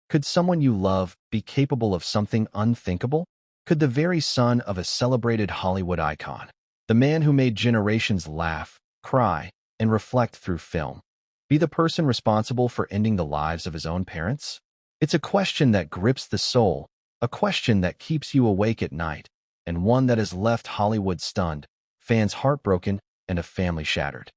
Could someone you love be capable of something unthinkable? Could the very son of a celebrated Hollywood icon, the man who made generations laugh, cry, and reflect through film, be the person responsible for ending the lives of his own parents? It's a question that grips the soul, a question that keeps you awake at night, and one that has left Hollywood stunned, fans heartbroken, and a family shattered.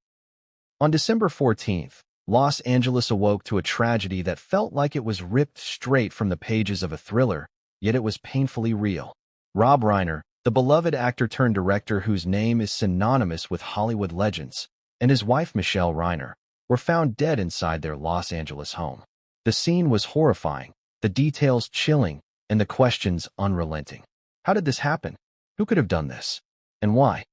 On December 14th, Los Angeles awoke to a tragedy that felt like it was ripped straight from the pages of a thriller, yet it was painfully real. Rob Reiner, the beloved actor-turned-director whose name is synonymous with Hollywood legends, and his wife Michelle Reiner, were found dead inside their Los Angeles home. The scene was horrifying, the details chilling, and the questions unrelenting. How did this happen? Who could have done this? And why?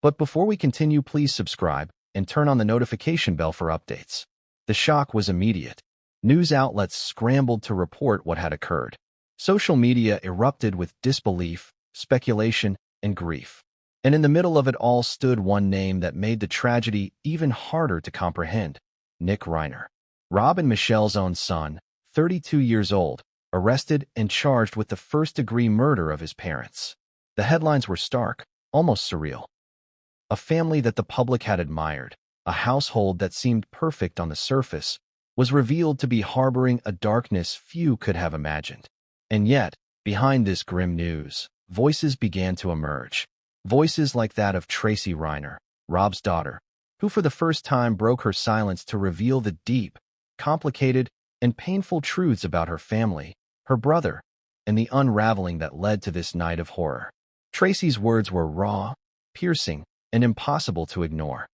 But before we continue, please subscribe and turn on the notification bell for updates. The shock was immediate. News outlets scrambled to report what had occurred. Social media erupted with disbelief, speculation, and grief. And in the middle of it all stood one name that made the tragedy even harder to comprehend: Nick Reiner. Rob and Michelle's own son, 32 years old, arrested and charged with the first-degree murder of his parents. The headlines were stark, almost surreal. A family that the public had admired, a household that seemed perfect on the surface, was revealed to be harboring a darkness few could have imagined. And yet, behind this grim news, voices began to emerge. Voices like that of Tracy Reiner, Rob's daughter, who for the first time broke her silence to reveal the deep, complicated, and painful truths about her family, her brother, and the unraveling that led to this night of horror. Tracy's words were raw, piercing, and impossible to ignore.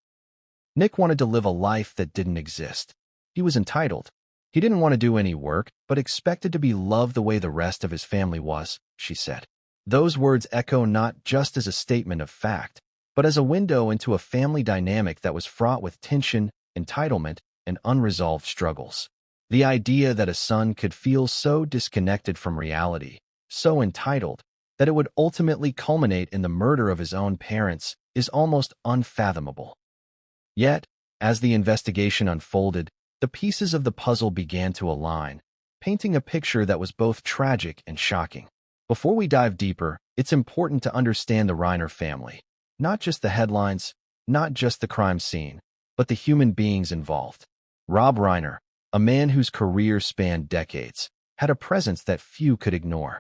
Nick wanted to live a life that didn't exist. He was entitled. He didn't want to do any work, but expected to be loved the way the rest of his family was, she said. Those words echo not just as a statement of fact, but as a window into a family dynamic that was fraught with tension, entitlement, and unresolved struggles. The idea that a son could feel so disconnected from reality, so entitled, that it would ultimately culminate in the murder of his own parents is almost unfathomable. Yet, as the investigation unfolded, the pieces of the puzzle began to align, painting a picture that was both tragic and shocking. Before we dive deeper, it's important to understand the Reiner family. Not just the headlines, not just the crime scene, but the human beings involved. Rob Reiner, a man whose career spanned decades, had a presence that few could ignore.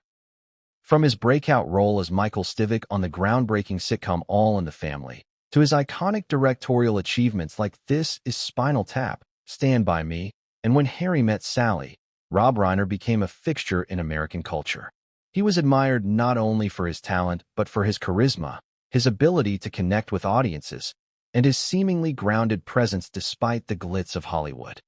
From his breakout role as Michael Stivic on the groundbreaking sitcom All in the Family, to his iconic directorial achievements like This Is Spinal Tap, Stand By Me, and When Harry Met Sally, Rob Reiner became a fixture in American culture. He was admired not only for his talent, but for his charisma, his ability to connect with audiences, and his seemingly grounded presence despite the glitz of Hollywood.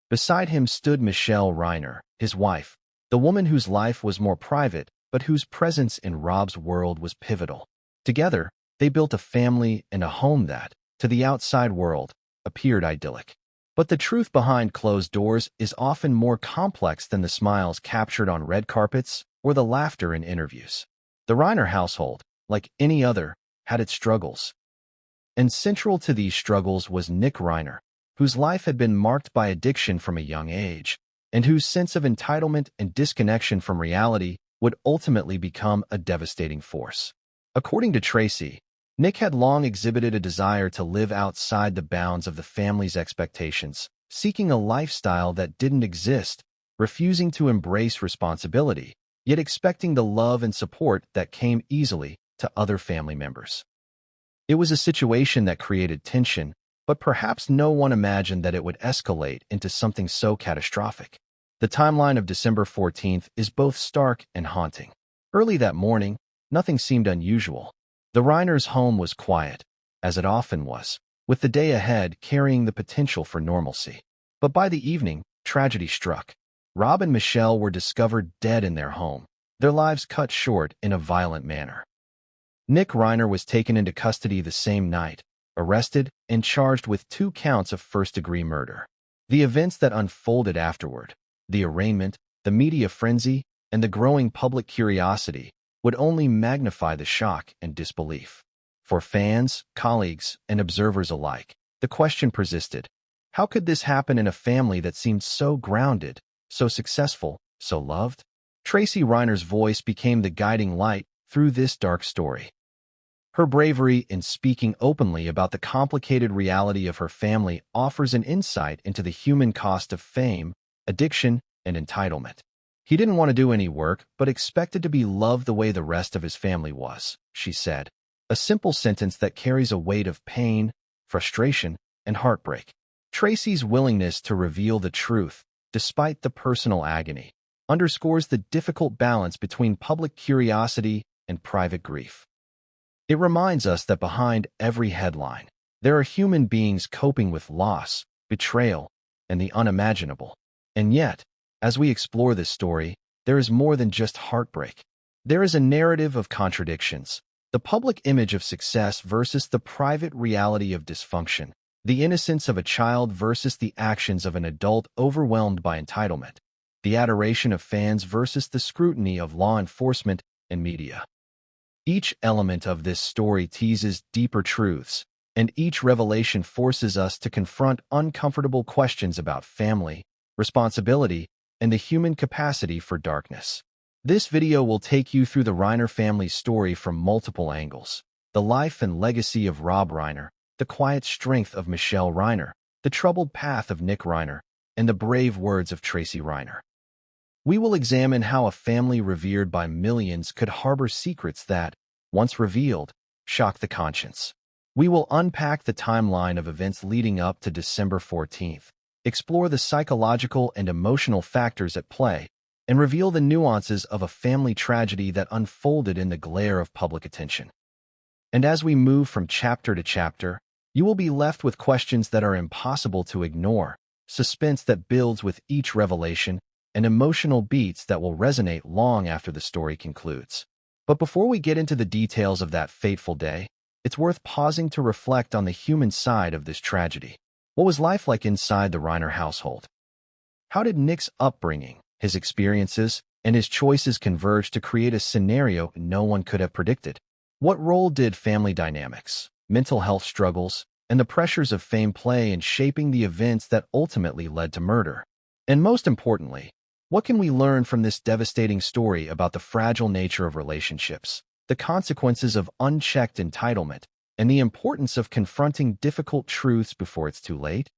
Beside him stood Michelle Reiner, his wife, the woman whose life was more private, but whose presence in Rob's world was pivotal. Together, they built a family and a home that, to the outside world, appeared idyllic. But the truth behind closed doors is often more complex than the smiles captured on red carpets or the laughter in interviews. The Reiner household, like any other, had its struggles. And central to these struggles was Nick Reiner, whose life had been marked by addiction from a young age, and whose sense of entitlement and disconnection from reality would ultimately become a devastating force. According to Tracy, Nick had long exhibited a desire to live outside the bounds of the family's expectations, seeking a lifestyle that didn't exist, refusing to embrace responsibility, yet expecting the love and support that came easily to other family members. It was a situation that created tension, but perhaps no one imagined that it would escalate into something so catastrophic. The timeline of December 14th is both stark and haunting. Early that morning, nothing seemed unusual. The Reiners' home was quiet, as it often was, with the day ahead carrying the potential for normalcy. But by the evening, tragedy struck. Rob and Michelle were discovered dead in their home, their lives cut short in a violent manner. Nick Reiner was taken into custody the same night, arrested and charged with 2 counts of first-degree murder. The events that unfolded afterward, the arraignment, the media frenzy, and the growing public curiosity would only magnify the shock and disbelief. For fans, colleagues, and observers alike, the question persisted: how could this happen in a family that seemed so grounded, so successful, so loved? Tracy Reiner's voice became the guiding light through this dark story. Her bravery in speaking openly about the complicated reality of her family offers an insight into the human cost of fame, addiction, and entitlement. He didn't want to do any work, but expected to be loved the way the rest of his family was, she said. A simple sentence that carries a weight of pain, frustration, and heartbreak. Tracy's willingness to reveal the truth, despite the personal agony, underscores the difficult balance between public curiosity and private grief. It reminds us that behind every headline, there are human beings coping with loss, betrayal, and the unimaginable. And yet, as we explore this story, there is more than just heartbreak. There is a narrative of contradictions, the public image of success versus the private reality of dysfunction, the innocence of a child versus the actions of an adult overwhelmed by entitlement, the adoration of fans versus the scrutiny of law enforcement and media. Each element of this story teases deeper truths, and each revelation forces us to confront uncomfortable questions about family, responsibility, and the human capacity for darkness. This video will take you through the Reiner family's story from multiple angles: the life and legacy of Rob Reiner, the quiet strength of Michelle Reiner, the troubled path of Nick Reiner, and the brave words of Tracy Reiner. We will examine how a family revered by millions could harbor secrets that, once revealed, shock the conscience. We will unpack the timeline of events leading up to December 14th, explore the psychological and emotional factors at play, and reveal the nuances of a family tragedy that unfolded in the glare of public attention. And as we move from chapter to chapter, you will be left with questions that are impossible to ignore, suspense that builds with each revelation, and emotional beats that will resonate long after the story concludes. But before we get into the details of that fateful day, it's worth pausing to reflect on the human side of this tragedy. What was life like inside the Reiner household? How did Nick's upbringing, his experiences, and his choices converge to create a scenario no one could have predicted? What role did family dynamics, mental health struggles, and the pressures of fame play in shaping the events that ultimately led to murder? And most importantly, what can we learn from this devastating story about the fragile nature of relationships, the consequences of unchecked entitlement, and the importance of confronting difficult truths before it's too late?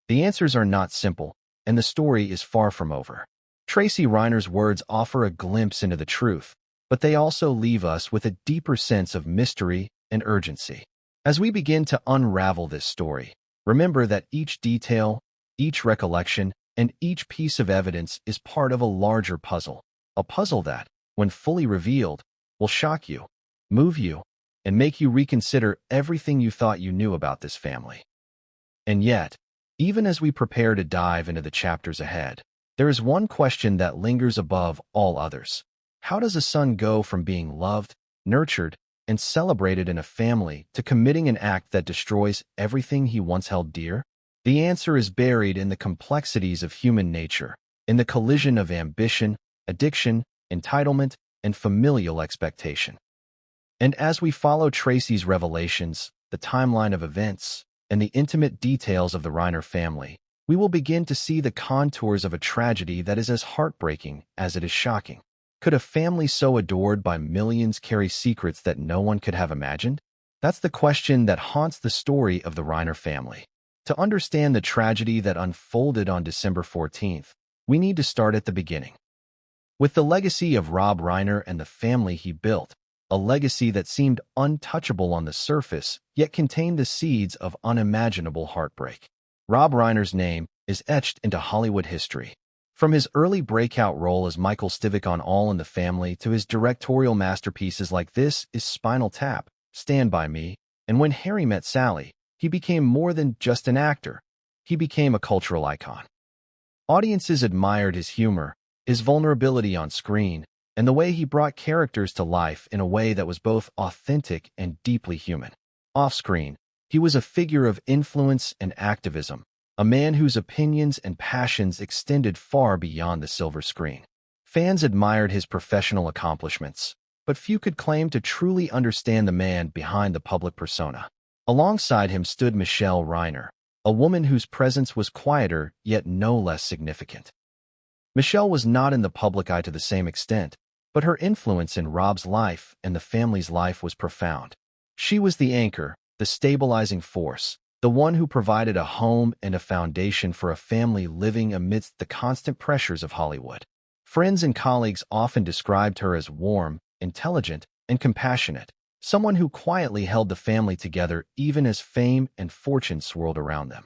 The answers are not simple, and the story is far from over. Tracy Reiner's words offer a glimpse into the truth, but they also leave us with a deeper sense of mystery and urgency. As we begin to unravel this story, remember that each detail, each recollection, and each piece of evidence is part of a larger puzzle, a puzzle that, when fully revealed, will shock you, move you, and make you reconsider everything you thought you knew about this family. And yet, even as we prepare to dive into the chapters ahead, there is one question that lingers above all others. How does a son go from being loved, nurtured, and celebrated in a family to committing an act that destroys everything he once held dear? The answer is buried in the complexities of human nature, in the collision of ambition, addiction, entitlement, and familial expectation. And as we follow Tracy's revelations, the timeline of events, and the intimate details of the Reiner family, we will begin to see the contours of a tragedy that is as heartbreaking as it is shocking. Could a family so adored by millions carry secrets that no one could have imagined? That's the question that haunts the story of the Reiner family. To understand the tragedy that unfolded on December 14th, we need to start at the beginning. With the legacy of Rob Reiner and the family he built, a legacy that seemed untouchable on the surface, yet contained the seeds of unimaginable heartbreak. Rob Reiner's name is etched into Hollywood history. From his early breakout role as Michael Stivic on All in the Family to his directorial masterpieces like This Is Spinal Tap, Stand By Me, and When Harry Met Sally, he became more than just an actor. He became a cultural icon. Audiences admired his humor, his vulnerability on screen, and the way he brought characters to life in a way that was both authentic and deeply human. Off-screen, he was a figure of influence and activism, a man whose opinions and passions extended far beyond the silver screen. Fans admired his professional accomplishments, but few could claim to truly understand the man behind the public persona. Alongside him stood Michelle Reiner, a woman whose presence was quieter yet no less significant. Michelle was not in the public eye to the same extent, but her influence in Rob's life and the family's life was profound. She was the anchor, the stabilizing force, the one who provided a home and a foundation for a family living amidst the constant pressures of Hollywood. Friends and colleagues often described her as warm, intelligent, and compassionate, someone who quietly held the family together even as fame and fortune swirled around them.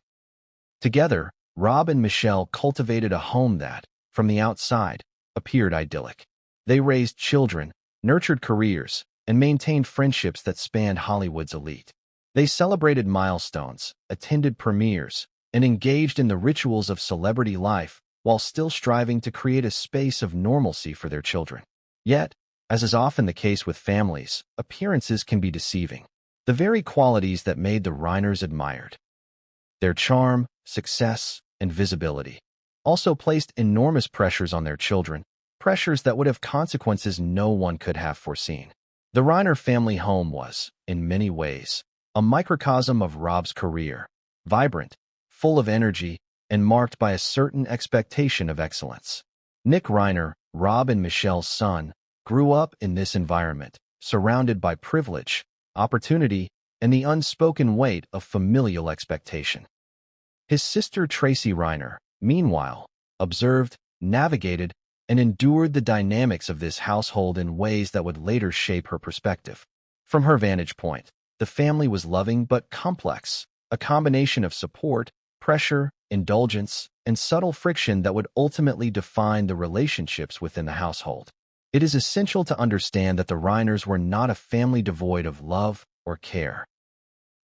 Together, Rob and Michelle cultivated a home that, from the outside, appeared idyllic. They raised children, nurtured careers, and maintained friendships that spanned Hollywood's elite. They celebrated milestones, attended premieres, and engaged in the rituals of celebrity life while still striving to create a space of normalcy for their children. Yet, as is often the case with families, appearances can be deceiving. The very qualities that made the Reiners admired, their charm, success, and visibility, also placed enormous pressures on their children, pressures that would have consequences no one could have foreseen. The Reiner family home was, in many ways, a microcosm of Rob's career, vibrant, full of energy, and marked by a certain expectation of excellence. Nick Reiner, Rob and Michelle's son, grew up in this environment, surrounded by privilege, opportunity, and the unspoken weight of familial expectation. His sister Tracy Reiner, meanwhile, observed, navigated, and endured the dynamics of this household in ways that would later shape her perspective. From her vantage point, the family was loving but complex, a combination of support, pressure, indulgence, and subtle friction that would ultimately define the relationships within the household. It is essential to understand that the Reiners were not a family devoid of love or care.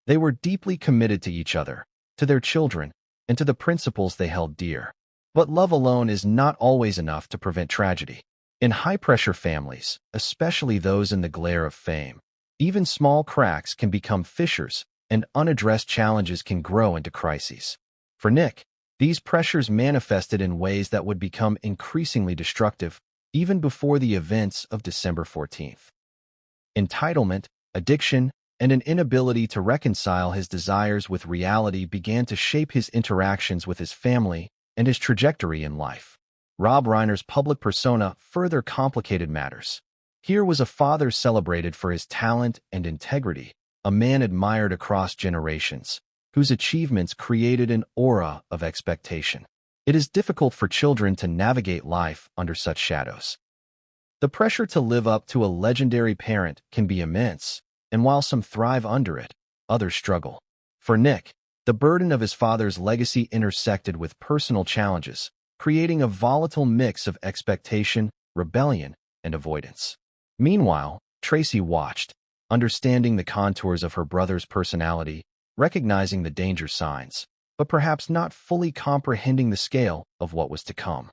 They were deeply committed to each other, to their children, and to the principles they held dear. But love alone is not always enough to prevent tragedy. In high-pressure families, especially those in the glare of fame, even small cracks can become fissures, and unaddressed challenges can grow into crises. For Nick, these pressures manifested in ways that would become increasingly destructive, even before the events of December 14th. Entitlement, addiction, and an inability to reconcile his desires with reality began to shape his interactions with his family and his trajectory in life. Rob Reiner's public persona further complicated matters. Here was a father celebrated for his talent and integrity, a man admired across generations, whose achievements created an aura of expectation. It is difficult for children to navigate life under such shadows. The pressure to live up to a legendary parent can be immense, and while some thrive under it, others struggle. For Nick, the burden of his father's legacy intersected with personal challenges, creating a volatile mix of expectation, rebellion, and avoidance. Meanwhile, Tracy watched, understanding the contours of her brother's personality, recognizing the danger signs, but perhaps not fully comprehending the scale of what was to come.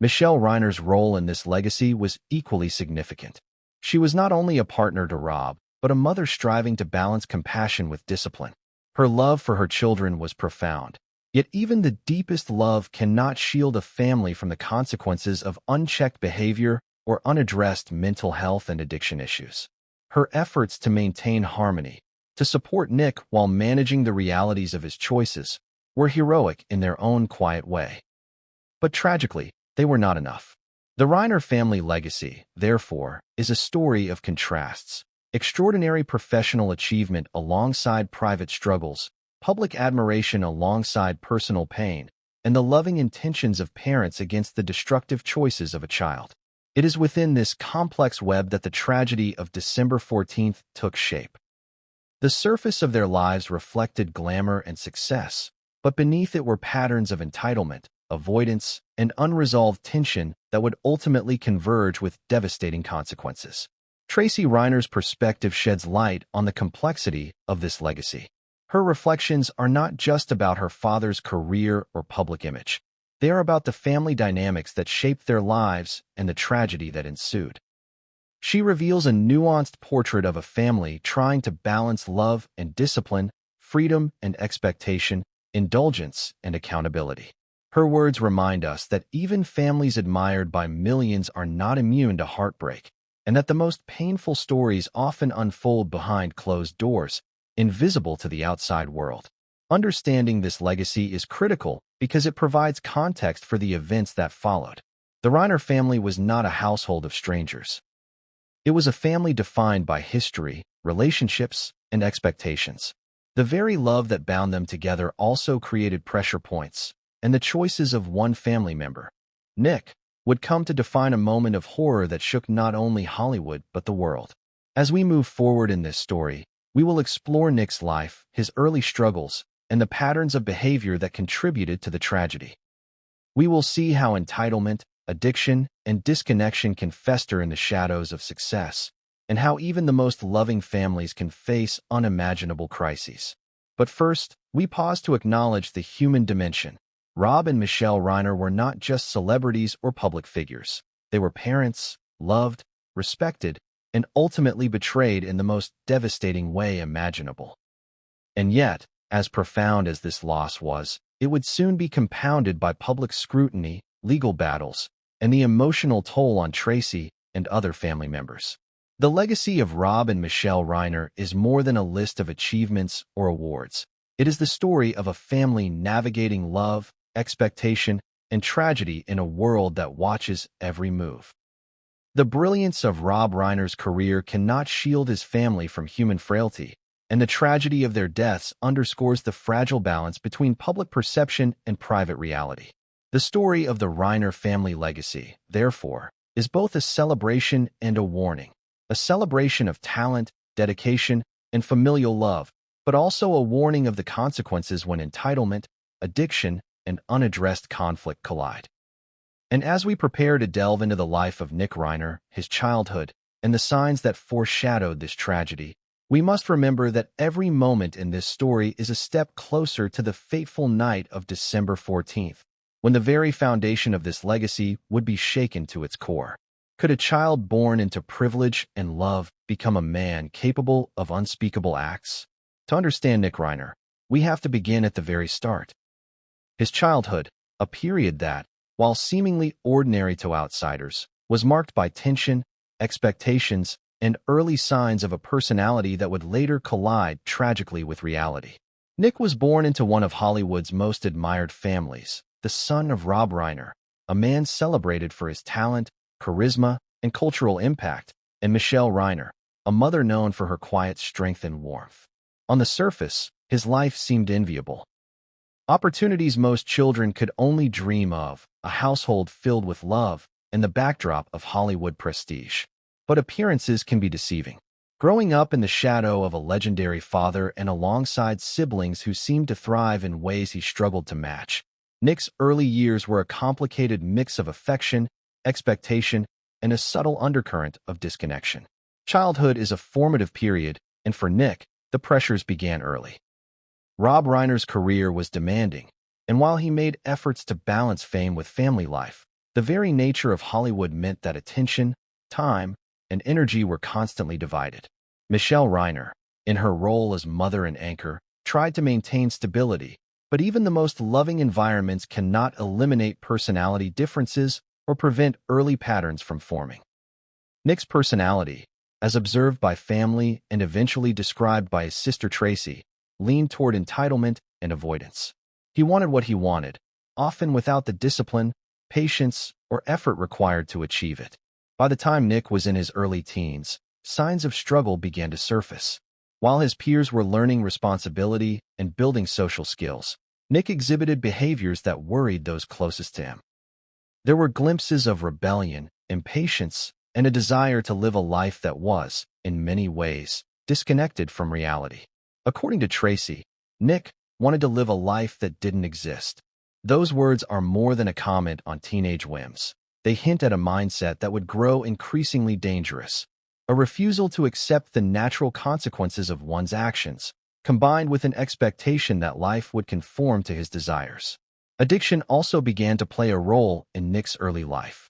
Michelle Reiner's role in this legacy was equally significant. She was not only a partner to Rob, but a mother striving to balance compassion with discipline. Her love for her children was profound. Yet even the deepest love cannot shield a family from the consequences of unchecked behavior or unaddressed mental health and addiction issues. Her efforts to maintain harmony, to support Nick while managing the realities of his choices, were heroic in their own quiet way. But tragically, they were not enough. The Reiner family legacy, therefore, is a story of contrasts. Extraordinary professional achievement alongside private struggles, public admiration alongside personal pain, and the loving intentions of parents against the destructive choices of a child. It is within this complex web that the tragedy of December 14th took shape. The surface of their lives reflected glamour and success, but beneath it were patterns of entitlement, avoidance, and unresolved tension that would ultimately converge with devastating consequences. Tracy Reiner's perspective sheds light on the complexity of this legacy. Her reflections are not just about her father's career or public image. They are about the family dynamics that shaped their lives and the tragedy that ensued. She reveals a nuanced portrait of a family trying to balance love and discipline, freedom and expectation, indulgence and accountability. Her words remind us that even families admired by millions are not immune to heartbreak, and that the most painful stories often unfold behind closed doors, invisible to the outside world. Understanding this legacy is critical because it provides context for the events that followed. The Reiner family was not a household of strangers. It was a family defined by history, relationships, and expectations. The very love that bound them together also created pressure points, and the choices of one family member, Nick, would come to define a moment of horror that shook not only Hollywood but the world. As we move forward in this story, we will explore Nick's life, his early struggles, and the patterns of behavior that contributed to the tragedy. We will see how entitlement, addiction, and disconnection can fester in the shadows of success, and how even the most loving families can face unimaginable crises. But first, we pause to acknowledge the human dimension. Rob and Michelle Reiner were not just celebrities or public figures. They were parents, loved, respected, and ultimately betrayed in the most devastating way imaginable. And yet, as profound as this loss was, it would soon be compounded by public scrutiny, legal battles, and the emotional toll on Tracy and other family members. The legacy of Rob and Michelle Reiner is more than a list of achievements or awards. It is the story of a family navigating love, expectation, and tragedy in a world that watches every move. The brilliance of Rob Reiner's career cannot shield his family from human frailty, and the tragedy of their deaths underscores the fragile balance between public perception and private reality. The story of the Reiner family legacy, therefore, is both a celebration and a warning. A celebration of talent, dedication, and familial love, but also a warning of the consequences when entitlement, addiction, and unaddressed conflict collide. And as we prepare to delve into the life of Nick Reiner, his childhood, and the signs that foreshadowed this tragedy, we must remember that every moment in this story is a step closer to the fateful night of December 14th, when the very foundation of this legacy would be shaken to its core. Could a child born into privilege and love become a man capable of unspeakable acts? To understand Nick Reiner, we have to begin at the very start. His childhood, a period that, while seemingly ordinary to outsiders, was marked by tension, expectations, and early signs of a personality that would later collide tragically with reality. Nick was born into one of Hollywood's most admired families, the son of Rob Reiner, a man celebrated for his talent, charisma, and cultural impact, and Michelle Reiner, a mother known for her quiet strength and warmth. On the surface, his life seemed enviable. Opportunities most children could only dream of, a household filled with love, and the backdrop of Hollywood prestige. But appearances can be deceiving. Growing up in the shadow of a legendary father and alongside siblings who seemed to thrive in ways he struggled to match, Nick's early years were a complicated mix of affection, expectation, and a subtle undercurrent of disconnection. Childhood is a formative period, and for Nick, the pressures began early. Rob Reiner's career was demanding, and while he made efforts to balance fame with family life, the very nature of Hollywood meant that attention, time, and energy were constantly divided. Michelle Reiner, in her role as mother and anchor, tried to maintain stability, but even the most loving environments cannot eliminate personality differences or prevent early patterns from forming. Nick's personality, as observed by family and eventually described by his sister Tracy, leaned toward entitlement and avoidance. He wanted what he wanted, often without the discipline, patience, or effort required to achieve it. By the time Nick was in his early teens, signs of struggle began to surface. While his peers were learning responsibility and building social skills, Nick exhibited behaviors that worried those closest to him. There were glimpses of rebellion, impatience, and a desire to live a life that was, in many ways, disconnected from reality. According to Tracy, Nick wanted to live a life that didn't exist. Those words are more than a comment on teenage whims. They hint at a mindset that would grow increasingly dangerous, a refusal to accept the natural consequences of one's actions, combined with an expectation that life would conform to his desires. Addiction also began to play a role in Nick's early life.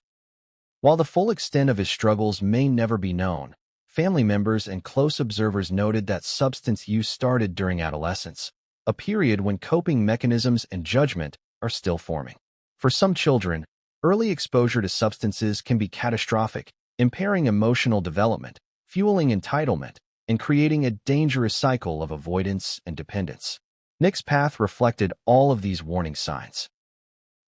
While the full extent of his struggles may never be known, family members and close observers noted that substance use started during adolescence, a period when coping mechanisms and judgment are still forming. For some children, early exposure to substances can be catastrophic, impairing emotional development, fueling entitlement, and creating a dangerous cycle of avoidance and dependence. Nick's path reflected all of these warning signs.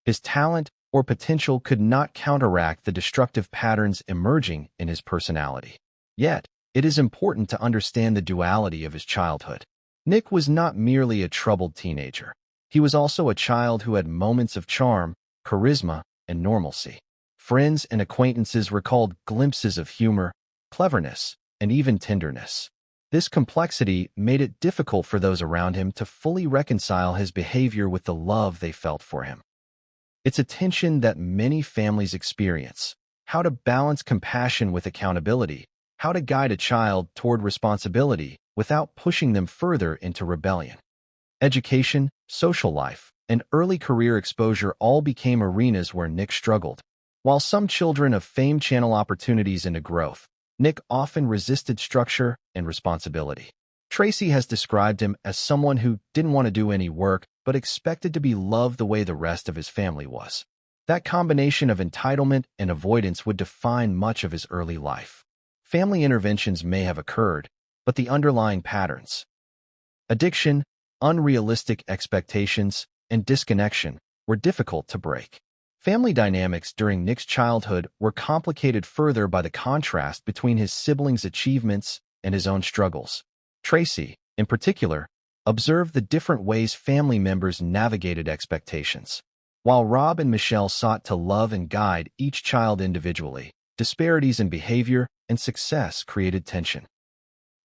His talent or potential could not counteract the destructive patterns emerging in his personality. Yet, it is important to understand the duality of his childhood. Nick was not merely a troubled teenager. He was also a child who had moments of charm, charisma, and normalcy. Friends and acquaintances recalled glimpses of humor, cleverness, and even tenderness. This complexity made it difficult for those around him to fully reconcile his behavior with the love they felt for him. It's a tension that many families experience: how to balance compassion with accountability, how to guide a child toward responsibility without pushing them further into rebellion. Education, social life, and early career exposure all became arenas where Nick struggled. While some children of fame channel opportunities into growth, Nick often resisted structure and responsibility. Tracy has described him as someone who didn't want to do any work but expected to be loved the way the rest of his family was. That combination of entitlement and avoidance would define much of his early life. Family interventions may have occurred, but the underlying patterns, addiction, unrealistic expectations, and disconnection, were difficult to break. Family dynamics during Nick's childhood were complicated further by the contrast between his siblings' achievements and his own struggles. Tracy, in particular, observed the different ways family members navigated expectations. While Rob and Michelle sought to love and guide each child individually, disparities in behavior and success created tension.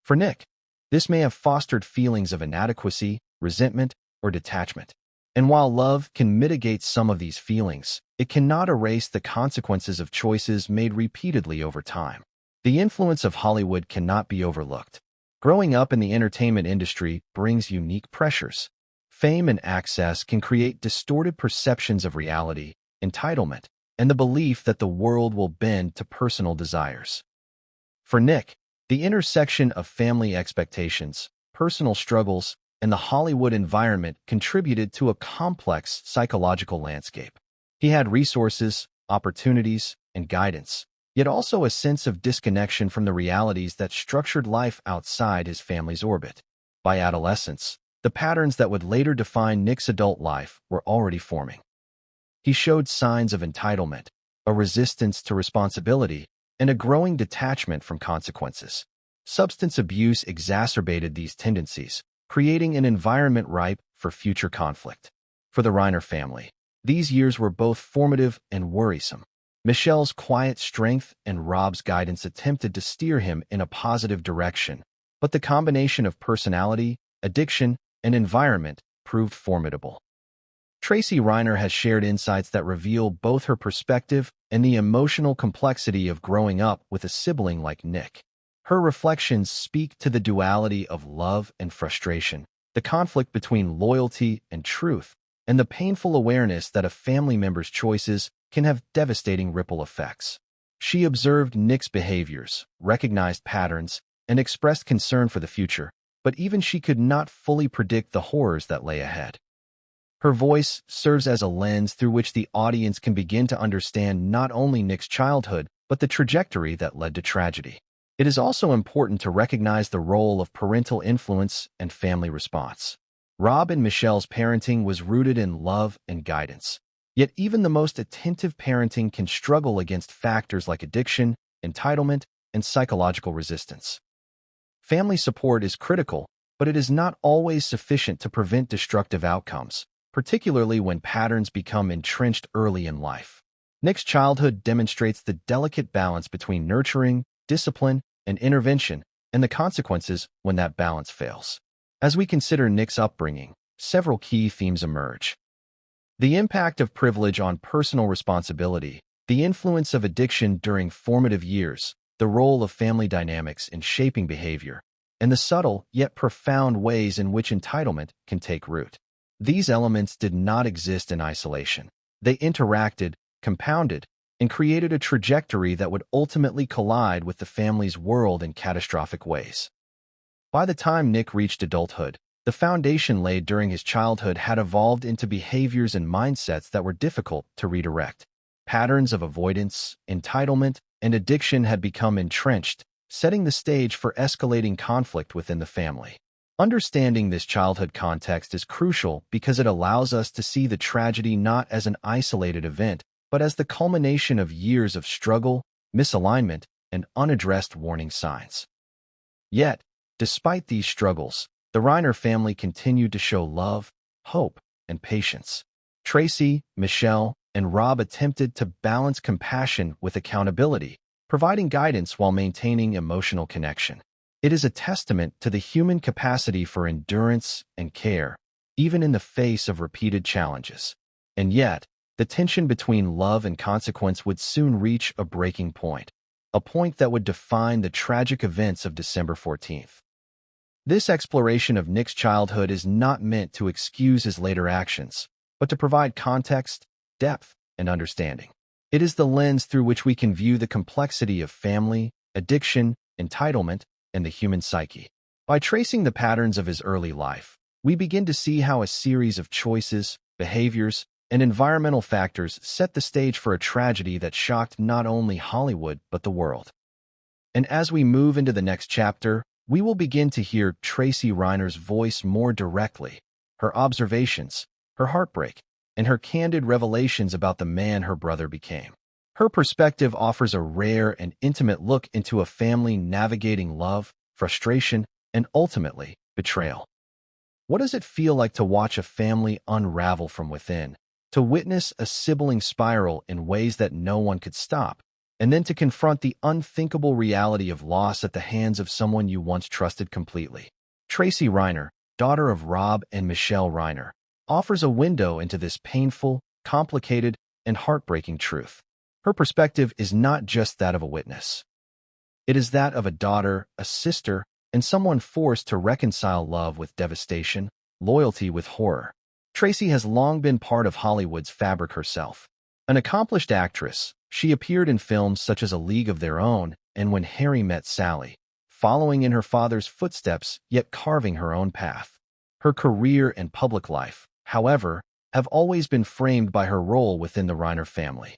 For Nick, this may have fostered feelings of inadequacy, resentment, or detachment. And while love can mitigate some of these feelings, it cannot erase the consequences of choices made repeatedly over time. The influence of Hollywood cannot be overlooked. Growing up in the entertainment industry brings unique pressures. Fame and access can create distorted perceptions of reality, entitlement, and the belief that the world will bend to personal desires. For Nick, the intersection of family expectations, personal struggles, and the Hollywood environment contributed to a complex psychological landscape. He had resources, opportunities, and guidance, yet also a sense of disconnection from the realities that structured life outside his family's orbit. By adolescence, the patterns that would later define Nick's adult life were already forming. He showed signs of entitlement, a resistance to responsibility, and a growing detachment from consequences. Substance abuse exacerbated these tendencies, creating an environment ripe for future conflict. For the Reiner family, these years were both formative and worrisome. Michelle's quiet strength and Rob's guidance attempted to steer him in a positive direction, but the combination of personality, addiction, and environment proved formidable. Tracy Reiner has shared insights that reveal both her perspective and the emotional complexity of growing up with a sibling like Nick. Her reflections speak to the duality of love and frustration, the conflict between loyalty and truth, and the painful awareness that a family member's choices can have devastating ripple effects. She observed Nick's behaviors, recognized patterns, and expressed concern for the future, but even she could not fully predict the horrors that lay ahead. Her voice serves as a lens through which the audience can begin to understand not only Nick's childhood, but the trajectory that led to tragedy. It is also important to recognize the role of parental influence and family response. Rob and Michelle's parenting was rooted in love and guidance. Yet even the most attentive parenting can struggle against factors like addiction, entitlement, and psychological resistance. Family support is critical, but it is not always sufficient to prevent destructive outcomes, particularly when patterns become entrenched early in life. Nick's childhood demonstrates the delicate balance between nurturing, discipline, and intervention, and the consequences when that balance fails. As we consider Nick's upbringing, several key themes emerge. The impact of privilege on personal responsibility, the influence of addiction during formative years, the role of family dynamics in shaping behavior, and the subtle yet profound ways in which entitlement can take root. These elements did not exist in isolation. They interacted, compounded, and created a trajectory that would ultimately collide with the family's world in catastrophic ways. By the time Nick reached adulthood, the foundation laid during his childhood had evolved into behaviors and mindsets that were difficult to redirect. Patterns of avoidance, entitlement, and addiction had become entrenched, setting the stage for escalating conflict within the family. Understanding this childhood context is crucial because it allows us to see the tragedy not as an isolated event, but as the culmination of years of struggle, misalignment, and unaddressed warning signs. Yet, despite these struggles, the Reiner family continued to show love, hope, and patience. Tracy, Michelle, and Rob attempted to balance compassion with accountability, providing guidance while maintaining emotional connection. It is a testament to the human capacity for endurance and care, even in the face of repeated challenges. And yet, the tension between love and consequence would soon reach a breaking point, a point that would define the tragic events of December 14th. This exploration of Nick's childhood is not meant to excuse his later actions, but to provide context, depth, and understanding. It is the lens through which we can view the complexity of family, addiction, entitlement, and the human psyche. By tracing the patterns of his early life, we begin to see how a series of choices, behaviors, and environmental factors set the stage for a tragedy that shocked not only Hollywood but the world. And as we move into the next chapter, we will begin to hear Tracy Reiner's voice more directly, her observations, her heartbreak, and her candid revelations about the man her brother became. Her perspective offers a rare and intimate look into a family navigating love, frustration, and ultimately, betrayal. What does it feel like to watch a family unravel from within, to witness a sibling spiral in ways that no one could stop, and then to confront the unthinkable reality of loss at the hands of someone you once trusted completely? Tracy Reiner, daughter of Rob and Michelle Reiner, offers a window into this painful, complicated, and heartbreaking truth. Her perspective is not just that of a witness. It is that of a daughter, a sister, and someone forced to reconcile love with devastation, loyalty with horror. Tracy has long been part of Hollywood's fabric herself. An accomplished actress, she appeared in films such as A League of Their Own and When Harry Met Sally, following in her father's footsteps yet carving her own path. Her career and public life, however, have always been framed by her role within the Reiner family.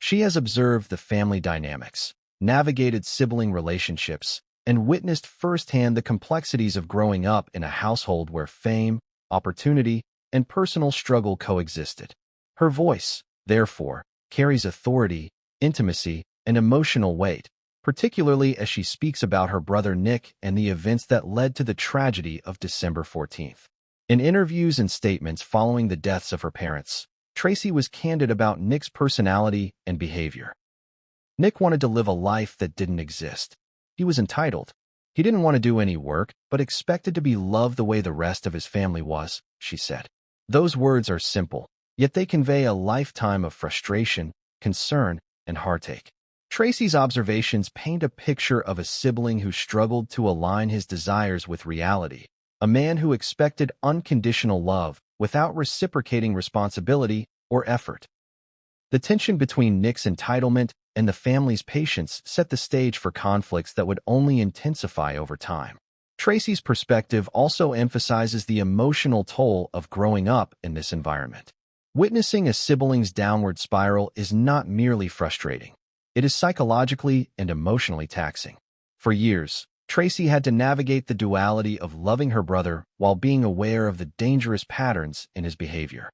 She has observed the family dynamics, navigated sibling relationships, and witnessed firsthand the complexities of growing up in a household where fame, opportunity, and personal struggle coexisted. Her voice, therefore, carries authority, intimacy, and emotional weight, particularly as she speaks about her brother Nick and the events that led to the tragedy of December 14th. In interviews and statements following the deaths of her parents, Tracy was candid about Nick's personality and behavior. Nick wanted to live a life that didn't exist. He was entitled. He didn't want to do any work, but expected to be loved the way the rest of his family was, she said. Those words are simple, yet they convey a lifetime of frustration, concern, and heartache. Tracy's observations paint a picture of a sibling who struggled to align his desires with reality, a man who expected unconditional love without reciprocating responsibility or effort. The tension between Nick's entitlement and the family's patience set the stage for conflicts that would only intensify over time. Tracy's perspective also emphasizes the emotional toll of growing up in this environment. Witnessing a sibling's downward spiral is not merely frustrating. It is psychologically and emotionally taxing. For years, Tracy had to navigate the duality of loving her brother while being aware of the dangerous patterns in his behavior.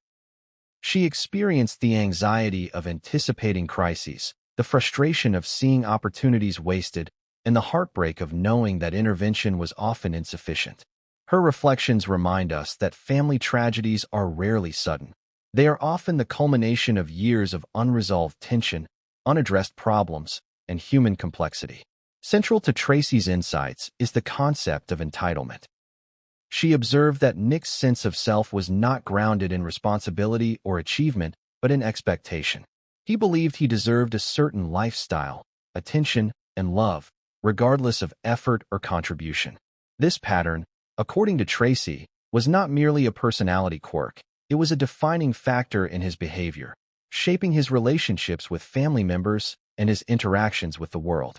She experienced the anxiety of anticipating crises, the frustration of seeing opportunities wasted, and the heartbreak of knowing that intervention was often insufficient. Her reflections remind us that family tragedies are rarely sudden. They are often the culmination of years of unresolved tension, unaddressed problems, and human complexity. Central to Tracy's insights is the concept of entitlement. She observed that Nick's sense of self was not grounded in responsibility or achievement, but in expectation. He believed he deserved a certain lifestyle, attention, and love, regardless of effort or contribution. This pattern, according to Tracy, was not merely a personality quirk. It was a defining factor in his behavior, shaping his relationships with family members and his interactions with the world.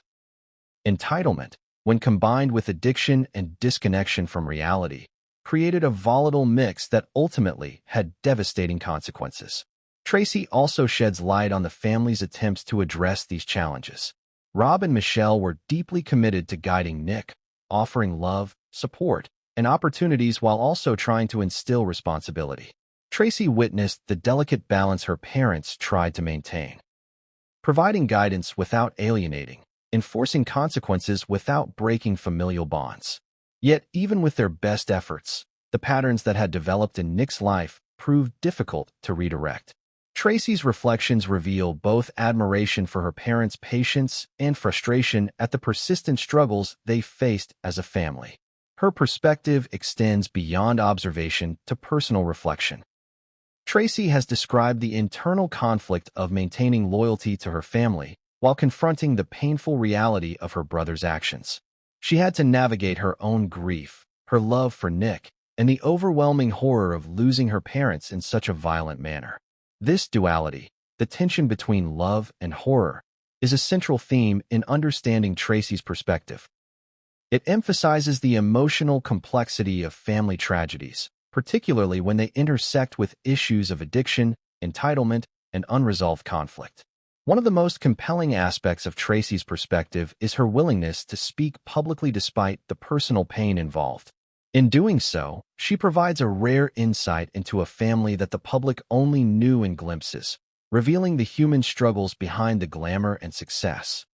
Entitlement, when combined with addiction and disconnection from reality, created a volatile mix that ultimately had devastating consequences. Tracy also sheds light on the family's attempts to address these challenges. Rob and Michelle were deeply committed to guiding Nick, offering love, support, and opportunities while also trying to instill responsibility. Tracy witnessed the delicate balance her parents tried to maintain, providing guidance without alienating, enforcing consequences without breaking familial bonds. Yet, even with their best efforts, the patterns that had developed in Nick's life proved difficult to redirect. Tracy's reflections reveal both admiration for her parents' patience and frustration at the persistent struggles they faced as a family. Her perspective extends beyond observation to personal reflection. Tracy has described the internal conflict of maintaining loyalty to her family while confronting the painful reality of her brother's actions. She had to navigate her own grief, her love for Nick, and the overwhelming horror of losing her parents in such a violent manner. This duality, the tension between love and horror, is a central theme in understanding Tracy's perspective. It emphasizes the emotional complexity of family tragedies, particularly when they intersect with issues of addiction, entitlement, and unresolved conflict. One of the most compelling aspects of Tracy's perspective is her willingness to speak publicly despite the personal pain involved. In doing so, she provides a rare insight into a family that the public only knew in glimpses, revealing the human struggles behind the glamour and success.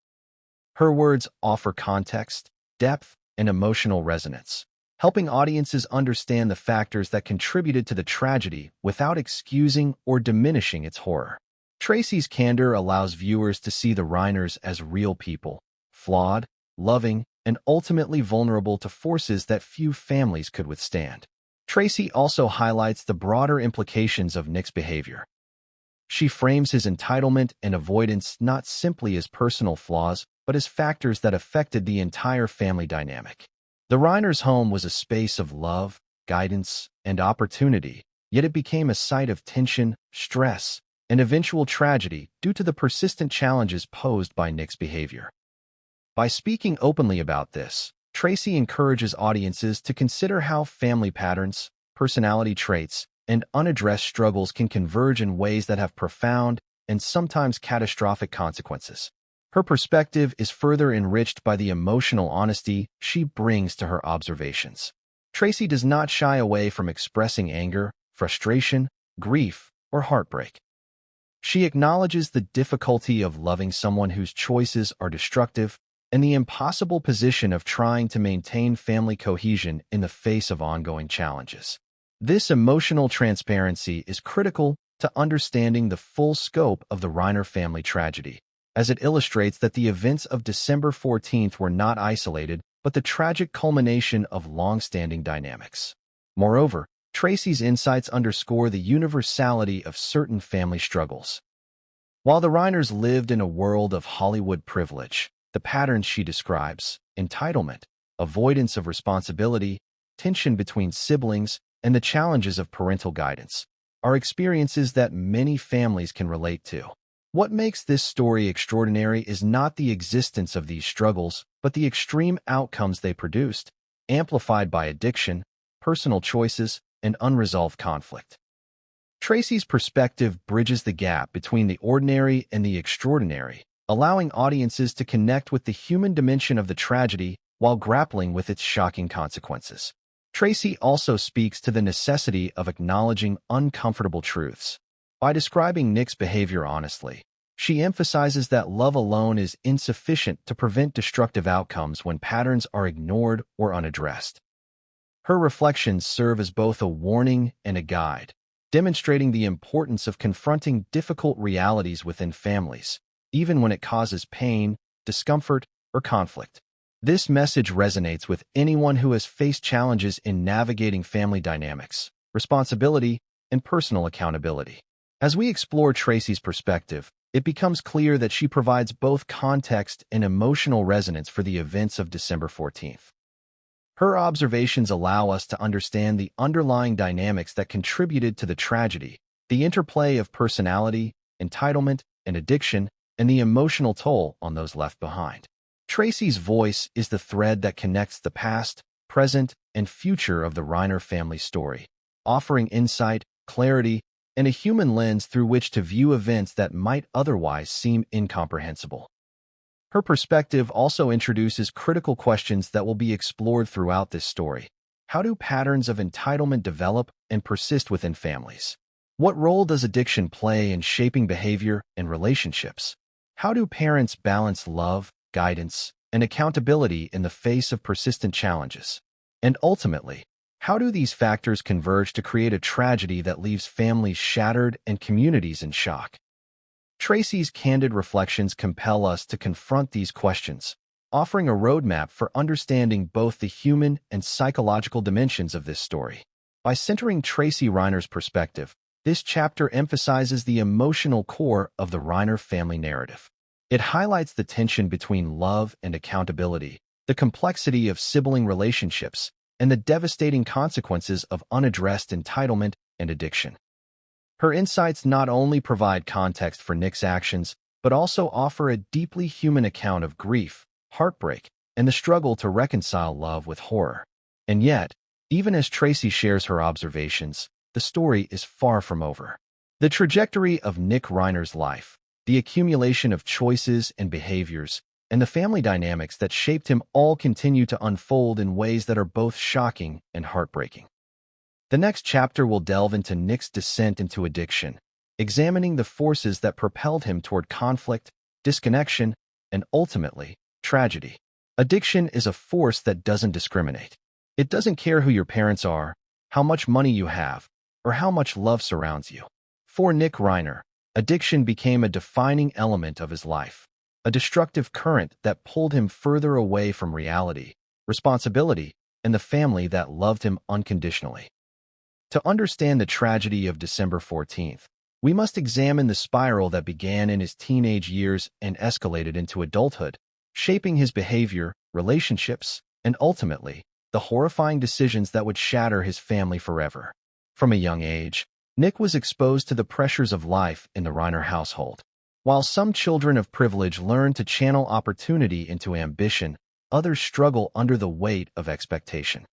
Her words offer context, depth, and emotional resonance, helping audiences understand the factors that contributed to the tragedy without excusing or diminishing its horror. Tracy's candor allows viewers to see the Reiners as real people, flawed, loving, and ultimately vulnerable to forces that few families could withstand. Tracy also highlights the broader implications of Nick's behavior. She frames his entitlement and avoidance not simply as personal flaws, but as factors that affected the entire family dynamic. The Reiners' home was a space of love, guidance, and opportunity, yet it became a site of tension, stress, and eventual tragedy due to the persistent challenges posed by Nick's behavior. By speaking openly about this, Tracy encourages audiences to consider how family patterns, personality traits, and unaddressed struggles can converge in ways that have profound and sometimes catastrophic consequences. Her perspective is further enriched by the emotional honesty she brings to her observations. Tracy does not shy away from expressing anger, frustration, grief, or heartbreak. She acknowledges the difficulty of loving someone whose choices are destructive and the impossible position of trying to maintain family cohesion in the face of ongoing challenges. This emotional transparency is critical to understanding the full scope of the Reiner family tragedy, as it illustrates that the events of December 14th were not isolated, but the tragic culmination of long-standing dynamics. Moreover, Tracy's insights underscore the universality of certain family struggles. While the Reiners lived in a world of Hollywood privilege, the patterns she describes, entitlement, avoidance of responsibility, tension between siblings, and the challenges of parental guidance, are experiences that many families can relate to. What makes this story extraordinary is not the existence of these struggles, but the extreme outcomes they produced, amplified by addiction, personal choices, and unresolved conflict. Tracy's perspective bridges the gap between the ordinary and the extraordinary, allowing audiences to connect with the human dimension of the tragedy while grappling with its shocking consequences. Tracy also speaks to the necessity of acknowledging uncomfortable truths. By describing Nick's behavior honestly, she emphasizes that love alone is insufficient to prevent destructive outcomes when patterns are ignored or unaddressed. Her reflections serve as both a warning and a guide, demonstrating the importance of confronting difficult realities within families, even when it causes pain, discomfort, or conflict. This message resonates with anyone who has faced challenges in navigating family dynamics, responsibility, and personal accountability. As we explore Tracy's perspective, it becomes clear that she provides both context and emotional resonance for the events of December 14th. Her observations allow us to understand the underlying dynamics that contributed to the tragedy, the interplay of personality, entitlement, and addiction, and the emotional toll on those left behind. Tracy's voice is the thread that connects the past, present, and future of the Reiner family story, offering insight, clarity, and a human lens through which to view events that might otherwise seem incomprehensible. Her perspective also introduces critical questions that will be explored throughout this story. How do patterns of entitlement develop and persist within families? What role does addiction play in shaping behavior and relationships? How do parents balance love, guidance, and accountability in the face of persistent challenges? And ultimately, how do these factors converge to create a tragedy that leaves families shattered and communities in shock? Tracy's candid reflections compel us to confront these questions, offering a roadmap for understanding both the human and psychological dimensions of this story. By centering Tracy Reiner's perspective, this chapter emphasizes the emotional core of the Reiner family narrative. It highlights the tension between love and accountability, the complexity of sibling relationships, and the devastating consequences of unaddressed entitlement and addiction. Her insights not only provide context for Nick's actions, but also offer a deeply human account of grief, heartbreak, and the struggle to reconcile love with horror. And yet, even as Tracy shares her observations, the story is far from over. The trajectory of Nick Reiner's life, the accumulation of choices and behaviors, and the family dynamics that shaped him all continue to unfold in ways that are both shocking and heartbreaking. The next chapter will delve into Nick's descent into addiction, examining the forces that propelled him toward conflict, disconnection, and ultimately, tragedy. Addiction is a force that doesn't discriminate. It doesn't care who your parents are, how much money you have, or how much love surrounds you. For Nick Reiner, addiction became a defining element of his life, a destructive current that pulled him further away from reality, responsibility, and the family that loved him unconditionally. To understand the tragedy of December 14th, we must examine the spiral that began in his teenage years and escalated into adulthood, shaping his behavior, relationships, and ultimately, the horrifying decisions that would shatter his family forever. From a young age, Nick was exposed to the pressures of life in the Reiner household. While some children of privilege learn to channel opportunity into ambition, others struggle under the weight of expectation.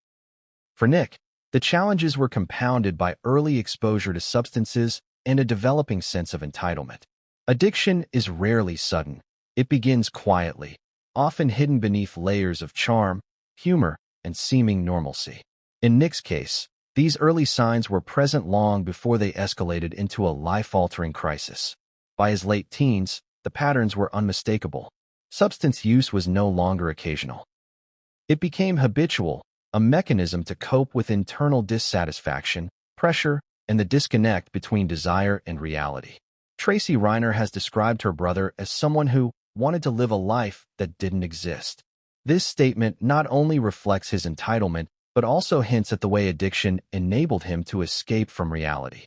For Nick, the challenges were compounded by early exposure to substances and a developing sense of entitlement. Addiction is rarely sudden. It begins quietly, often hidden beneath layers of charm, humor, and seeming normalcy. In Nick's case, these early signs were present long before they escalated into a life-altering crisis. By his late teens, the patterns were unmistakable. Substance use was no longer occasional. It became habitual, a mechanism to cope with internal dissatisfaction, pressure, and the disconnect between desire and reality. Tracy Reiner has described her brother as someone who wanted to live a life that didn't exist. This statement not only reflects his entitlement, but also hints at the way addiction enabled him to escape from reality.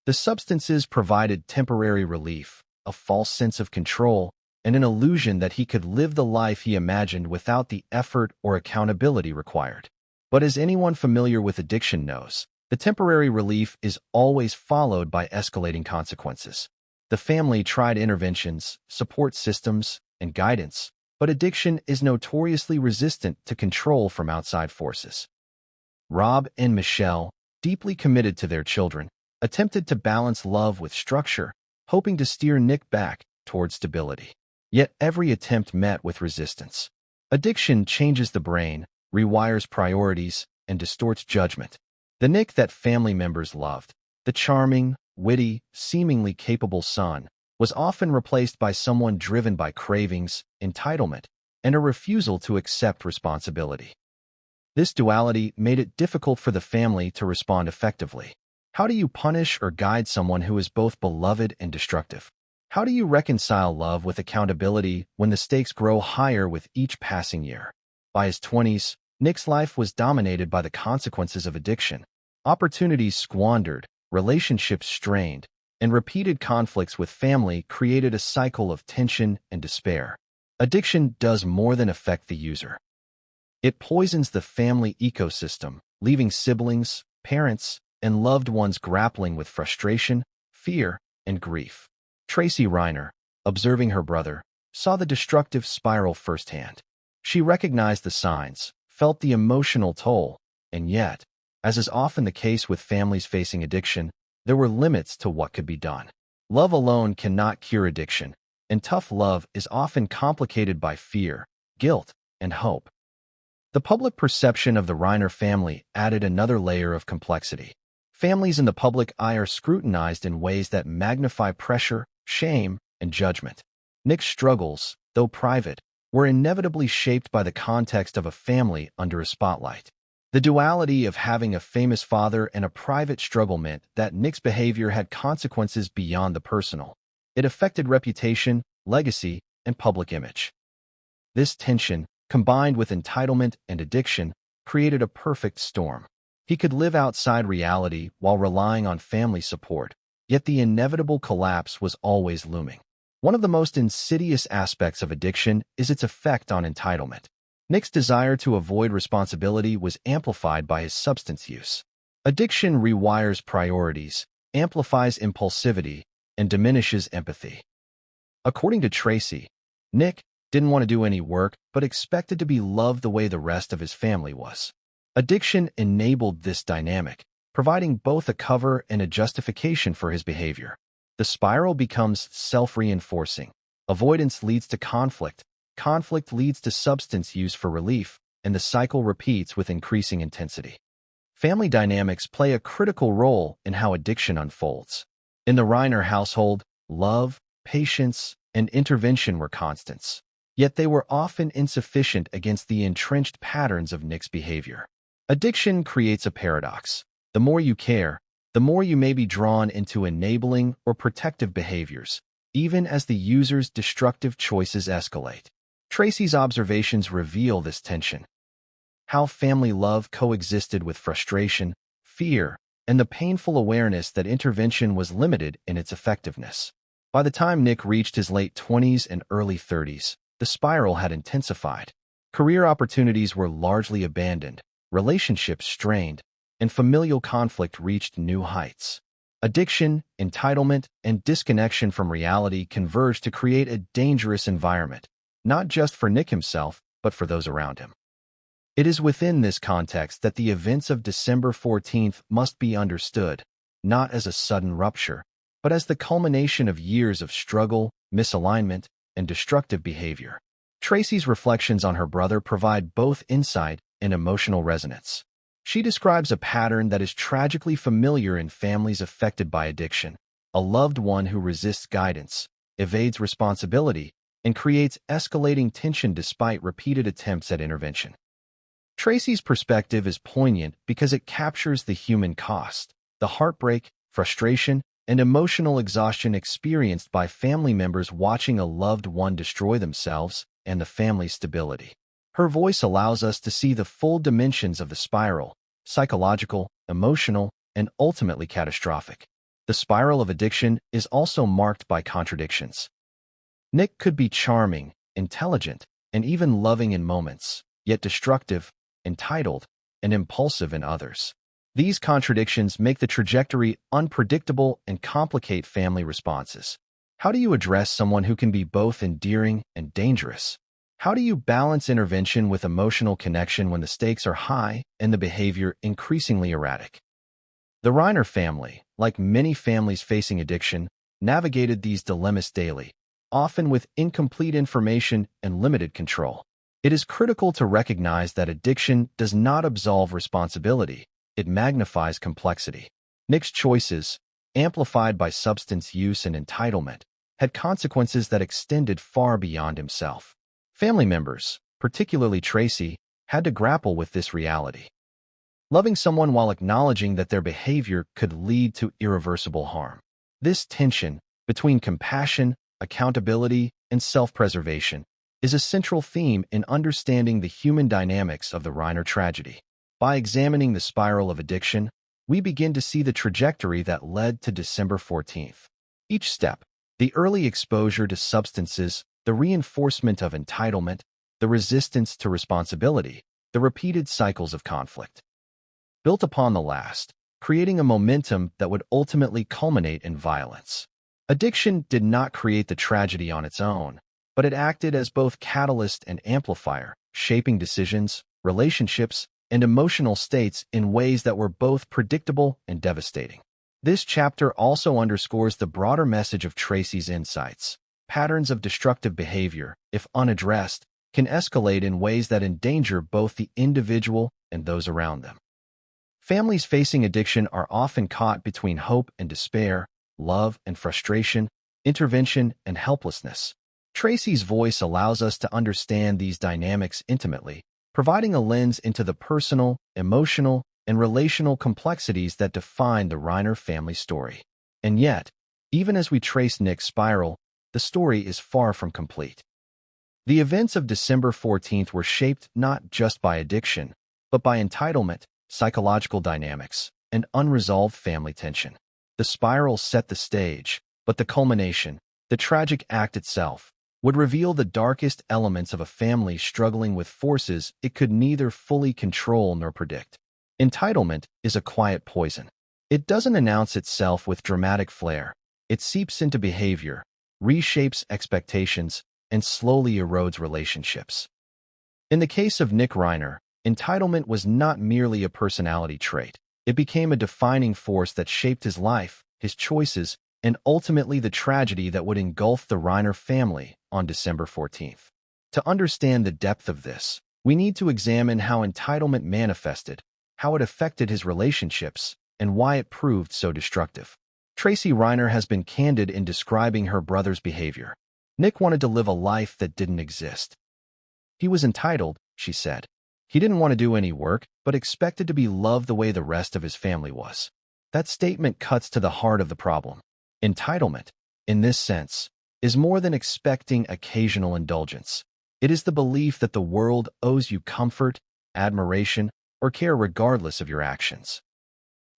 The substances provided temporary relief, a false sense of control, and an illusion that he could live the life he imagined without the effort or accountability required. But as anyone familiar with addiction knows, the temporary relief is always followed by escalating consequences. The family tried interventions, support systems, and guidance, but addiction is notoriously resistant to control from outside forces. Rob and Michelle, deeply committed to their children, attempted to balance love with structure, hoping to steer Nick back toward stability. Yet every attempt met with resistance. Addiction changes the brain, rewires priorities, and distorts judgment. The Nick that family members loved, the charming, witty, seemingly capable son, was often replaced by someone driven by cravings, entitlement, and a refusal to accept responsibility. This duality made it difficult for the family to respond effectively. How do you punish or guide someone who is both beloved and destructive? How do you reconcile love with accountability when the stakes grow higher with each passing year? By his 20s, Nick's life was dominated by the consequences of addiction. Opportunities squandered, relationships strained, and repeated conflicts with family created a cycle of tension and despair. Addiction does more than affect the user. It poisons the family ecosystem, leaving siblings, parents, and loved ones grappling with frustration, fear, and grief. Tracy Reiner, observing her brother, saw the destructive spiral firsthand. She recognized the signs, felt the emotional toll, and yet, as is often the case with families facing addiction, there were limits to what could be done. Love alone cannot cure addiction, and tough love is often complicated by fear, guilt, and hope. The public perception of the Reiner family added another layer of complexity. Families in the public eye are scrutinized in ways that magnify pressure, shame, and judgment. Nick's struggles, though private, were inevitably shaped by the context of a family under a spotlight. The duality of having a famous father and a private struggle meant that Nick's behavior had consequences beyond the personal. It affected reputation, legacy, and public image. This tension, combined with entitlement and addiction, created a perfect storm. He could live outside reality while relying on family support, yet the inevitable collapse was always looming. One of the most insidious aspects of addiction is its effect on entitlement. Nick's desire to avoid responsibility was amplified by his substance use. Addiction rewires priorities, amplifies impulsivity, and diminishes empathy. According to Tracy, Nick didn't want to do any work but expected to be loved the way the rest of his family was. Addiction enabled this dynamic, providing both a cover and a justification for his behavior. The spiral becomes self-reinforcing. Avoidance leads to conflict. Conflict leads to substance use for relief, and the cycle repeats with increasing intensity. Family dynamics play a critical role in how addiction unfolds. In the Reiner household, love, patience, and intervention were constants. Yet they were often insufficient against the entrenched patterns of Nick's behavior. Addiction creates a paradox. The more you care, the more you may be drawn into enabling or protective behaviors, even as the user's destructive choices escalate. Tracy's observations reveal this tension. How family love coexisted with frustration, fear, and the painful awareness that intervention was limited in its effectiveness. By the time Nick reached his late 20s and early 30s, the spiral had intensified. Career opportunities were largely abandoned, relationships strained, and familial conflict reached new heights. Addiction, entitlement, and disconnection from reality converged to create a dangerous environment, not just for Nick himself, but for those around him. It is within this context that the events of December 14th must be understood, not as a sudden rupture, but as the culmination of years of struggle, misalignment, and destructive behavior. Tracy's reflections on her brother provide both insight and emotional resonance. She describes a pattern that is tragically familiar in families affected by addiction: a loved one who resists guidance, evades responsibility, and creates escalating tension despite repeated attempts at intervention. Tracy's perspective is poignant because it captures the human cost, the heartbreak, frustration, and emotional exhaustion experienced by family members watching a loved one destroy themselves and the family's stability. Her voice allows us to see the full dimensions of the spiral: psychological, emotional, and ultimately catastrophic. The spiral of addiction is also marked by contradictions. Nick could be charming, intelligent, and even loving in moments, yet destructive, entitled, and impulsive in others. These contradictions make the trajectory unpredictable and complicate family responses. How do you address someone who can be both endearing and dangerous? How do you balance intervention with emotional connection when the stakes are high and the behavior increasingly erratic? The Reiner family, like many families facing addiction, navigated these dilemmas daily, often with incomplete information and limited control. It is critical to recognize that addiction does not absolve responsibility. It magnifies complexity. Nick's choices, amplified by substance use and entitlement, had consequences that extended far beyond himself. Family members, particularly Tracy, had to grapple with this reality. Loving someone while acknowledging that their behavior could lead to irreversible harm. This tension between compassion, accountability, and self-preservation is a central theme in understanding the human dynamics of the Reiner tragedy. By examining the spiral of addiction, we begin to see the trajectory that led to December 14th. Each step, the early exposure to substances, the reinforcement of entitlement, the resistance to responsibility, the repeated cycles of conflict, built upon the last, creating a momentum that would ultimately culminate in violence. Addiction did not create the tragedy on its own, but it acted as both catalyst and amplifier, shaping decisions, relationships, and emotional states in ways that were both predictable and devastating. This chapter also underscores the broader message of Tracy's insights. Patterns of destructive behavior, if unaddressed, can escalate in ways that endanger both the individual and those around them. Families facing addiction are often caught between hope and despair, love and frustration, intervention and helplessness. Tracy's voice allows us to understand these dynamics intimately, providing a lens into the personal, emotional, and relational complexities that define the Reiner family story. And yet, even as we trace Nick's spiral, the story is far from complete. The events of December 14th were shaped not just by addiction, but by entitlement, psychological dynamics, and unresolved family tension. The spiral set the stage, but the culmination, the tragic act itself, would reveal the darkest elements of a family struggling with forces it could neither fully control nor predict. Entitlement is a quiet poison. It doesn't announce itself with dramatic flair. It seeps into behavior, reshapes expectations, and slowly erodes relationships. In the case of Nick Reiner, entitlement was not merely a personality trait. It became a defining force that shaped his life, his choices, and ultimately the tragedy that would engulf the Reiner family on December 14th. To understand the depth of this, we need to examine how entitlement manifested, how it affected his relationships, and why it proved so destructive. Tracy Reiner has been candid in describing her brother's behavior. Nick wanted to live a life that didn't exist. He was entitled, she said. He didn't want to do any work, but expected to be loved the way the rest of his family was. That statement cuts to the heart of the problem. Entitlement, in this sense, is more than expecting occasional indulgence. It is the belief that the world owes you comfort, admiration, or care regardless of your actions.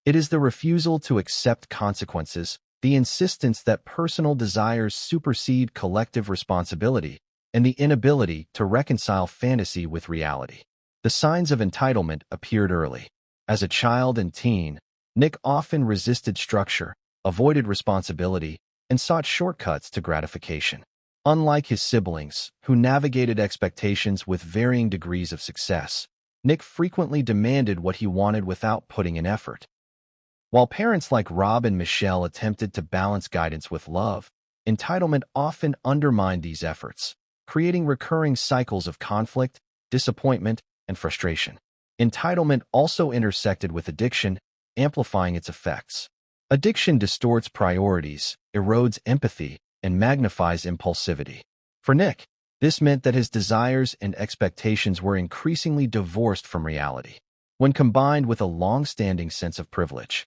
It is the refusal to accept consequences, the insistence that personal desires supersede collective responsibility, and the inability to reconcile fantasy with reality. The signs of entitlement appeared early. As a child and teen, Nick often resisted structure, avoided responsibility, and sought shortcuts to gratification. Unlike his siblings, who navigated expectations with varying degrees of success, Nick frequently demanded what he wanted without putting in effort. While parents like Rob and Michelle attempted to balance guidance with love, entitlement often undermined these efforts, creating recurring cycles of conflict, disappointment, and frustration. Entitlement also intersected with addiction, amplifying its effects. Addiction distorts priorities, erodes empathy, and magnifies impulsivity. For Nick, this meant that his desires and expectations were increasingly divorced from reality. When combined with a long-standing sense of privilege,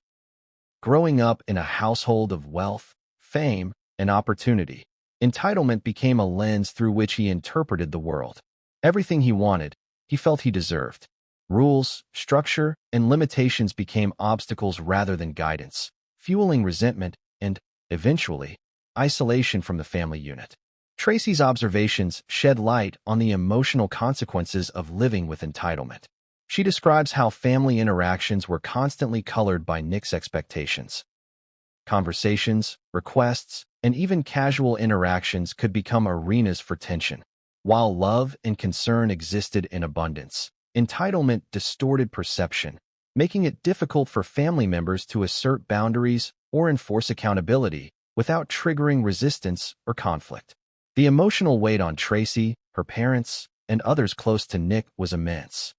growing up in a household of wealth, fame, and opportunity, entitlement became a lens through which he interpreted the world. Everything he wanted, he felt he deserved. Rules, structure, and limitations became obstacles rather than guidance, fueling resentment and, eventually, isolation from the family unit. Tracy's observations shed light on the emotional consequences of living with entitlement. She describes how family interactions were constantly colored by Nick's expectations. Conversations, requests, and even casual interactions could become arenas for tension. While love and concern existed in abundance, entitlement distorted perception, making it difficult for family members to assert boundaries or enforce accountability without triggering resistance or conflict. The emotional weight on Tracy, her parents, and others close to Nick was immense.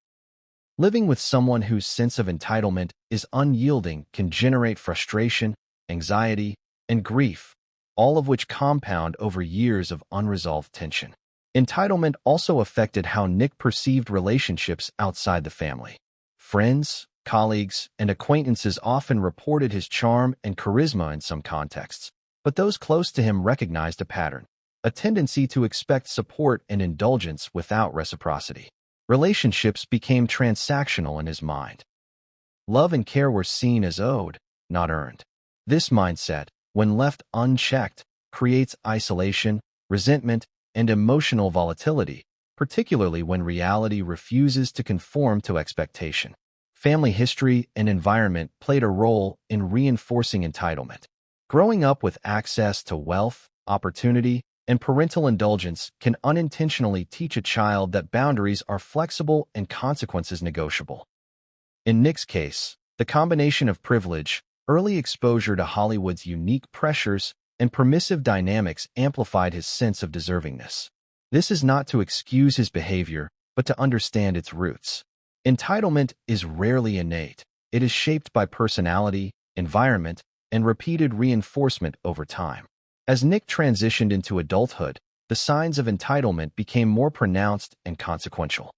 Living with someone whose sense of entitlement is unyielding can generate frustration, anxiety, and grief, all of which compound over years of unresolved tension. Entitlement also affected how Nick perceived relationships outside the family. Friends, colleagues, and acquaintances often reported his charm and charisma in some contexts, but those close to him recognized a pattern, a tendency to expect support and indulgence without reciprocity. Relationships became transactional in his mind. Love and care were seen as owed, not earned. This mindset, when left unchecked, creates isolation, resentment, and emotional volatility, particularly when reality refuses to conform to expectation. Family history and environment played a role in reinforcing entitlement. Growing up with access to wealth, opportunity, and parental indulgence can unintentionally teach a child that boundaries are flexible and consequences negotiable. In Nick's case, the combination of privilege, early exposure to Hollywood's unique pressures, and permissive dynamics amplified his sense of deservingness. This is not to excuse his behavior, but to understand its roots. Entitlement is rarely innate. It is shaped by personality, environment, and repeated reinforcement over time. As Nick transitioned into adulthood, the signs of entitlement became more pronounced and consequential.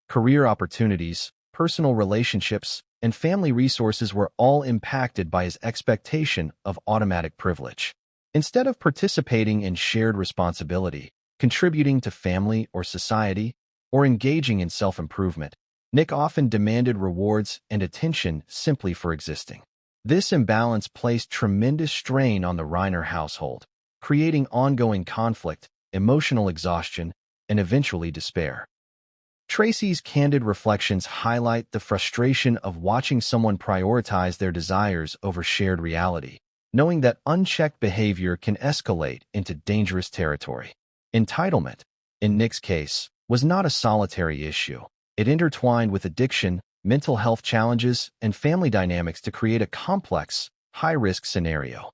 Career opportunities, personal relationships, and family resources were all impacted by his expectation of automatic privilege. Instead of participating in shared responsibility, contributing to family or society, or engaging in self-improvement, Nick often demanded rewards and attention simply for existing. This imbalance placed tremendous strain on the Reiner household, creating ongoing conflict, emotional exhaustion, and eventually despair. Tracy's candid reflections highlight the frustration of watching someone prioritize their desires over shared reality, knowing that unchecked behavior can escalate into dangerous territory. Entitlement, in Nick's case, was not a solitary issue. It intertwined with addiction, mental health challenges, and family dynamics to create a complex, high-risk scenario.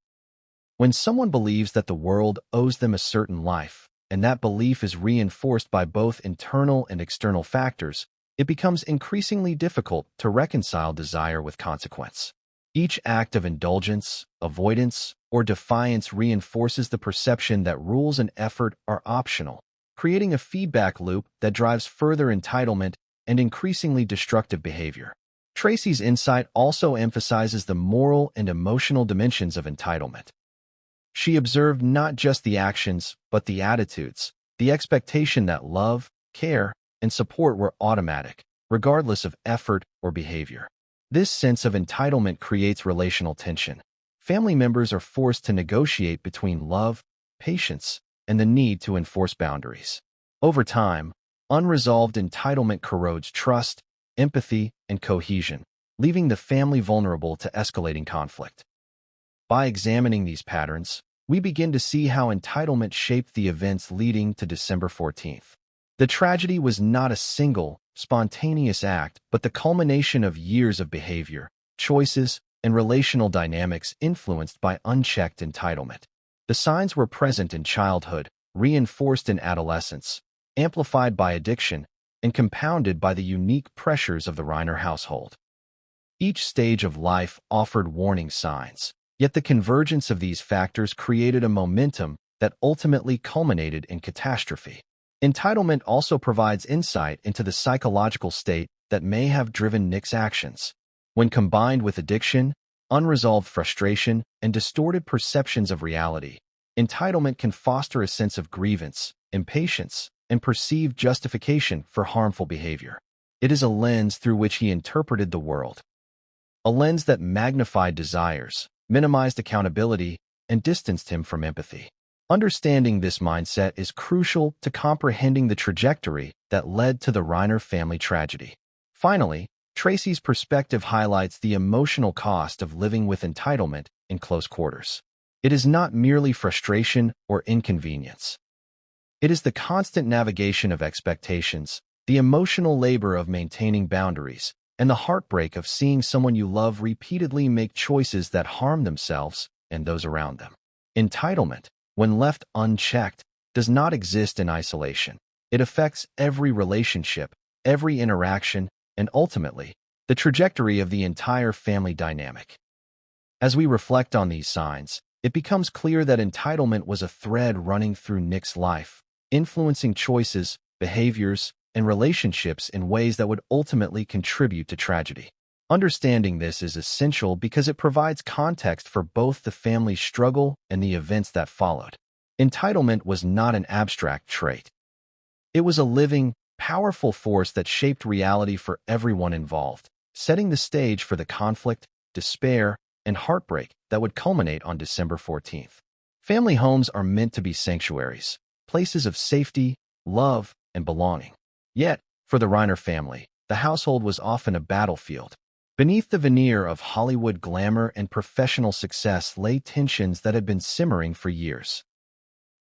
When someone believes that the world owes them a certain life, and that belief is reinforced by both internal and external factors, it becomes increasingly difficult to reconcile desire with consequence. Each act of indulgence, avoidance, or defiance reinforces the perception that rules and effort are optional, creating a feedback loop that drives further entitlement and increasingly destructive behavior. Tracy's insight also emphasizes the moral and emotional dimensions of entitlement. She observed not just the actions, but the attitudes, the expectation that love, care, and support were automatic, regardless of effort or behavior. This sense of entitlement creates relational tension. Family members are forced to negotiate between love, patience, and the need to enforce boundaries. Over time, unresolved entitlement corrodes trust, empathy, and cohesion, leaving the family vulnerable to escalating conflict. By examining these patterns, we begin to see how entitlement shaped the events leading to December 14th. The tragedy was not a single, spontaneous act, but the culmination of years of behavior, choices, and relational dynamics influenced by unchecked entitlement. The signs were present in childhood, reinforced in adolescence, amplified by addiction, and compounded by the unique pressures of the Reiner household. Each stage of life offered warning signs, yet the convergence of these factors created a momentum that ultimately culminated in catastrophe. Entitlement also provides insight into the psychological state that may have driven Nick's actions. When combined with addiction, unresolved frustration, and distorted perceptions of reality, entitlement can foster a sense of grievance, impatience, and perceived justification for harmful behavior. It is a lens through which he interpreted the world. A lens that magnified desires, minimized accountability, and distanced him from empathy. Understanding this mindset is crucial to comprehending the trajectory that led to the Reiner family tragedy. Finally, Tracy's perspective highlights the emotional cost of living with entitlement in close quarters. It is not merely frustration or inconvenience. It is the constant navigation of expectations, the emotional labor of maintaining boundaries, and the heartbreak of seeing someone you love repeatedly make choices that harm themselves and those around them. Entitlement, when left unchecked, does not exist in isolation. It affects every relationship, every interaction, and ultimately, the trajectory of the entire family dynamic. As we reflect on these signs, it becomes clear that entitlement was a thread running through Nick's life, influencing choices, behaviors, and relationships in ways that would ultimately contribute to tragedy. Understanding this is essential because it provides context for both the family's struggle and the events that followed. Entitlement was not an abstract trait. It was a living, powerful force that shaped reality for everyone involved, setting the stage for the conflict, despair, and heartbreak that would culminate on December 14th. Family homes are meant to be sanctuaries, places of safety, love, and belonging. Yet, for the Reiner family, the household was often a battlefield. Beneath the veneer of Hollywood glamour and professional success lay tensions that had been simmering for years.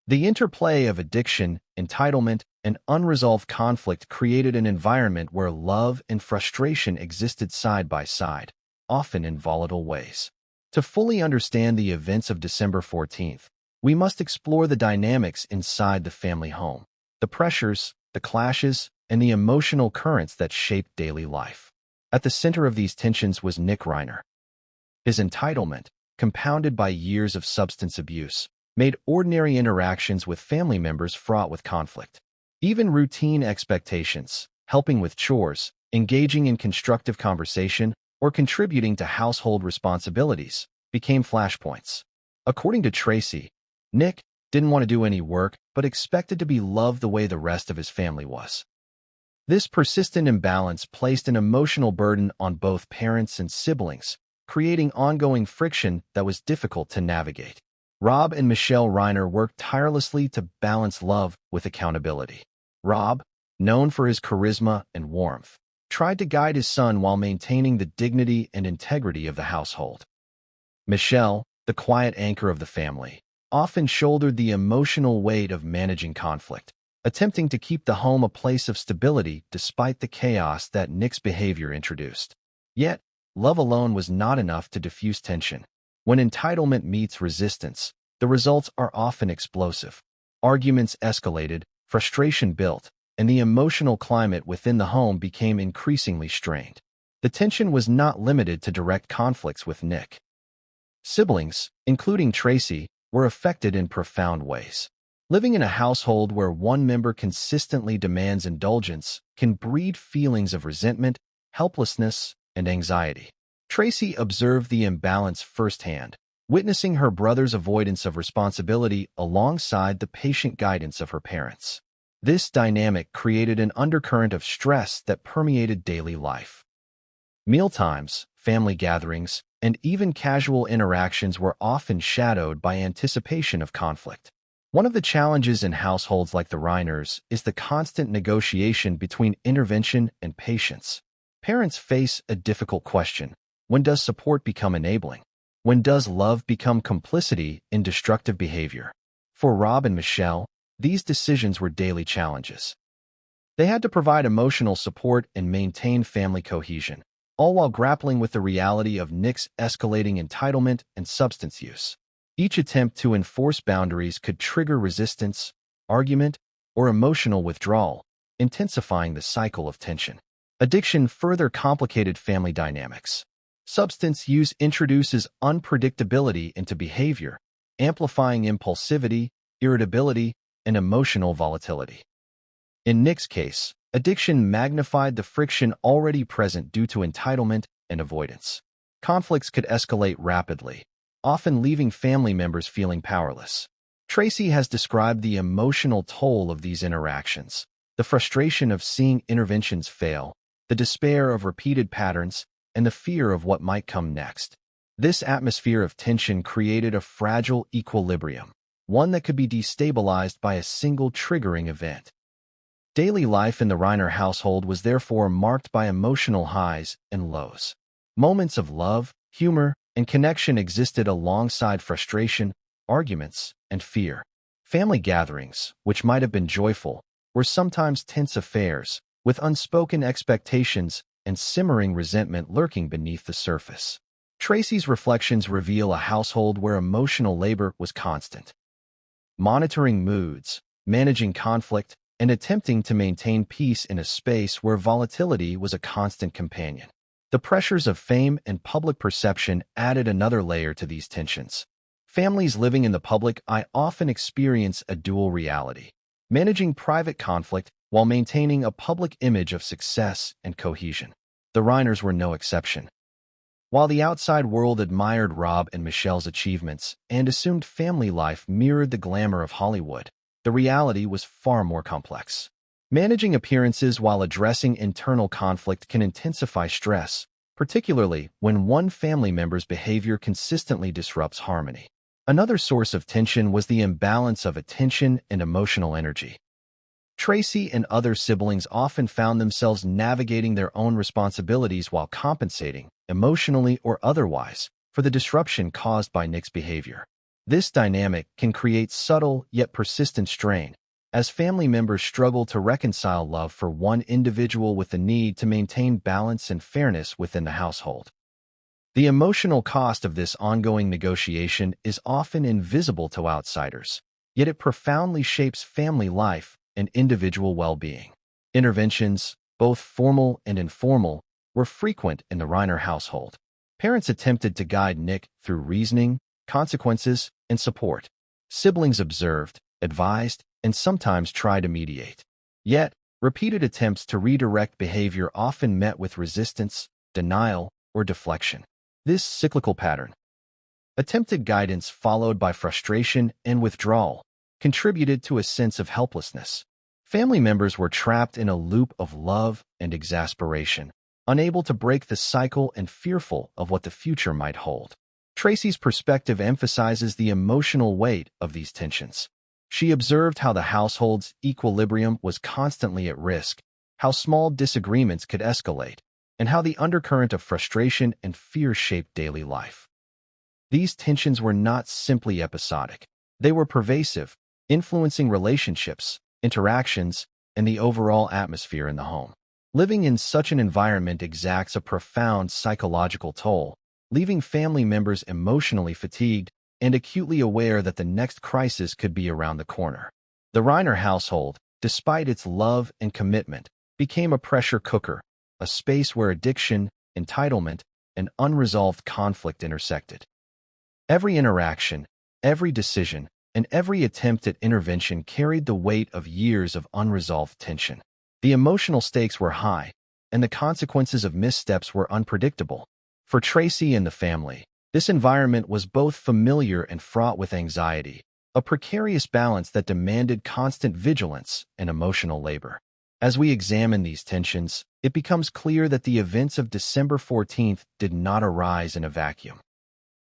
The interplay of addiction, entitlement, and unresolved conflict created an environment where love and frustration existed side by side, often in volatile ways. To fully understand the events of December 14th, we must explore the dynamics inside the family home. the pressures, the clashes, and the emotional currents that shaped daily life. At the center of these tensions was Nick Reiner. His entitlement, compounded by years of substance abuse, made ordinary interactions with family members fraught with conflict. Even routine expectations, helping with chores, engaging in constructive conversation, or contributing to household responsibilities, became flashpoints. According to Tracy, Nick didn't want to do any work but expected to be loved the way the rest of his family was. This persistent imbalance placed an emotional burden on both parents and siblings, creating ongoing friction that was difficult to navigate. Rob and Michelle Reiner worked tirelessly to balance love with accountability. Rob, known for his charisma and warmth, tried to guide his son while maintaining the dignity and integrity of the household. Michelle, the quiet anchor of the family, often shouldered the emotional weight of managing conflict, attempting to keep the home a place of stability despite the chaos that Nick's behavior introduced. Yet, love alone was not enough to diffuse tension. When entitlement meets resistance, the results are often explosive. Arguments escalated, frustration built, and the emotional climate within the home became increasingly strained. The tension was not limited to direct conflicts with Nick. Siblings, including Tracy, were affected in profound ways. Living in a household where one member consistently demands indulgence can breed feelings of resentment, helplessness, and anxiety. Tracy observed the imbalance firsthand, witnessing her brother's avoidance of responsibility alongside the patient guidance of her parents. This dynamic created an undercurrent of stress that permeated daily life. Mealtimes, family gatherings, and even casual interactions were often shadowed by anticipation of conflict. One of the challenges in households like the Reiners is the constant negotiation between intervention and patience. Parents face a difficult question. When does support become enabling? When does love become complicity in destructive behavior? For Rob and Michelle, these decisions were daily challenges. They had to provide emotional support and maintain family cohesion, all while grappling with the reality of Nick's escalating entitlement and substance use. Each attempt to enforce boundaries could trigger resistance, argument, or emotional withdrawal, intensifying the cycle of tension. Addiction further complicated family dynamics. Substance use introduces unpredictability into behavior, amplifying impulsivity, irritability, and emotional volatility. In Nick's case, addiction magnified the friction already present due to entitlement and avoidance. Conflicts could escalate rapidly, often leaving family members feeling powerless. Tracy has described the emotional toll of these interactions, the frustration of seeing interventions fail, the despair of repeated patterns, and the fear of what might come next. This atmosphere of tension created a fragile equilibrium, one that could be destabilized by a single triggering event. Daily life in the Reiner household was therefore marked by emotional highs and lows. Moments of love, humor, and connection existed alongside frustration, arguments, and fear. Family gatherings, which might have been joyful, were sometimes tense affairs, with unspoken expectations and simmering resentment lurking beneath the surface. Tracy's reflections reveal a household where emotional labor was constant. Monitoring moods, managing conflict, and attempting to maintain peace in a space where volatility was a constant companion. The pressures of fame and public perception added another layer to these tensions. Families living in the public eye often experience a dual reality, managing private conflict while maintaining a public image of success and cohesion. The Reiners were no exception. While the outside world admired Rob and Michelle's achievements and assumed family life mirrored the glamour of Hollywood, the reality was far more complex. Managing appearances while addressing internal conflict can intensify stress, particularly when one family member's behavior consistently disrupts harmony. Another source of tension was the imbalance of attention and emotional energy. Tracy and other siblings often found themselves navigating their own responsibilities while compensating, emotionally or otherwise, for the disruption caused by Nick's behavior. This dynamic can create subtle yet persistent strain, as family members struggle to reconcile love for one individual with the need to maintain balance and fairness within the household. The emotional cost of this ongoing negotiation is often invisible to outsiders, yet it profoundly shapes family life and individual well-being. Interventions, both formal and informal, were frequent in the Reiner household. Parents attempted to guide Nick through reasoning, consequences, and support. Siblings observed, advised, and sometimes tried to mediate. Yet, repeated attempts to redirect behavior often met with resistance, denial, or deflection. This cyclical pattern, attempted guidance followed by frustration and withdrawal, contributed to a sense of helplessness. Family members were trapped in a loop of love and exasperation, unable to break the cycle and fearful of what the future might hold. Tracy's perspective emphasizes the emotional weight of these tensions. She observed how the household's equilibrium was constantly at risk, how small disagreements could escalate, and how the undercurrent of frustration and fear shaped daily life. These tensions were not simply episodic. They were pervasive, influencing relationships, interactions, and the overall atmosphere in the home. Living in such an environment exacts a profound psychological toll, leaving family members emotionally fatigued and acutely aware that the next crisis could be around the corner. The Reiner household, despite its love and commitment, became a pressure cooker, a space where addiction, entitlement, and unresolved conflict intersected. Every interaction, every decision, and every attempt at intervention carried the weight of years of unresolved tension. The emotional stakes were high, and the consequences of missteps were unpredictable. For Tracy and the family, this environment was both familiar and fraught with anxiety, a precarious balance that demanded constant vigilance and emotional labor. As we examine these tensions, it becomes clear that the events of December 14th did not arise in a vacuum.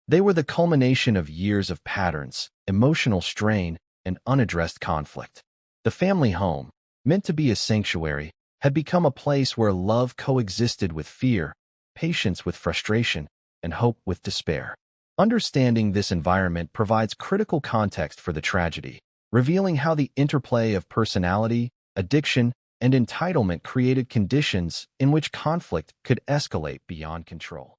They were the culmination of years of patterns, emotional strain, and unaddressed conflict. The family home, meant to be a sanctuary, had become a place where love coexisted with fear, patience with frustration, and hope with despair. Understanding this environment provides critical context for the tragedy, revealing how the interplay of personality, addiction, and entitlement created conditions in which conflict could escalate beyond control.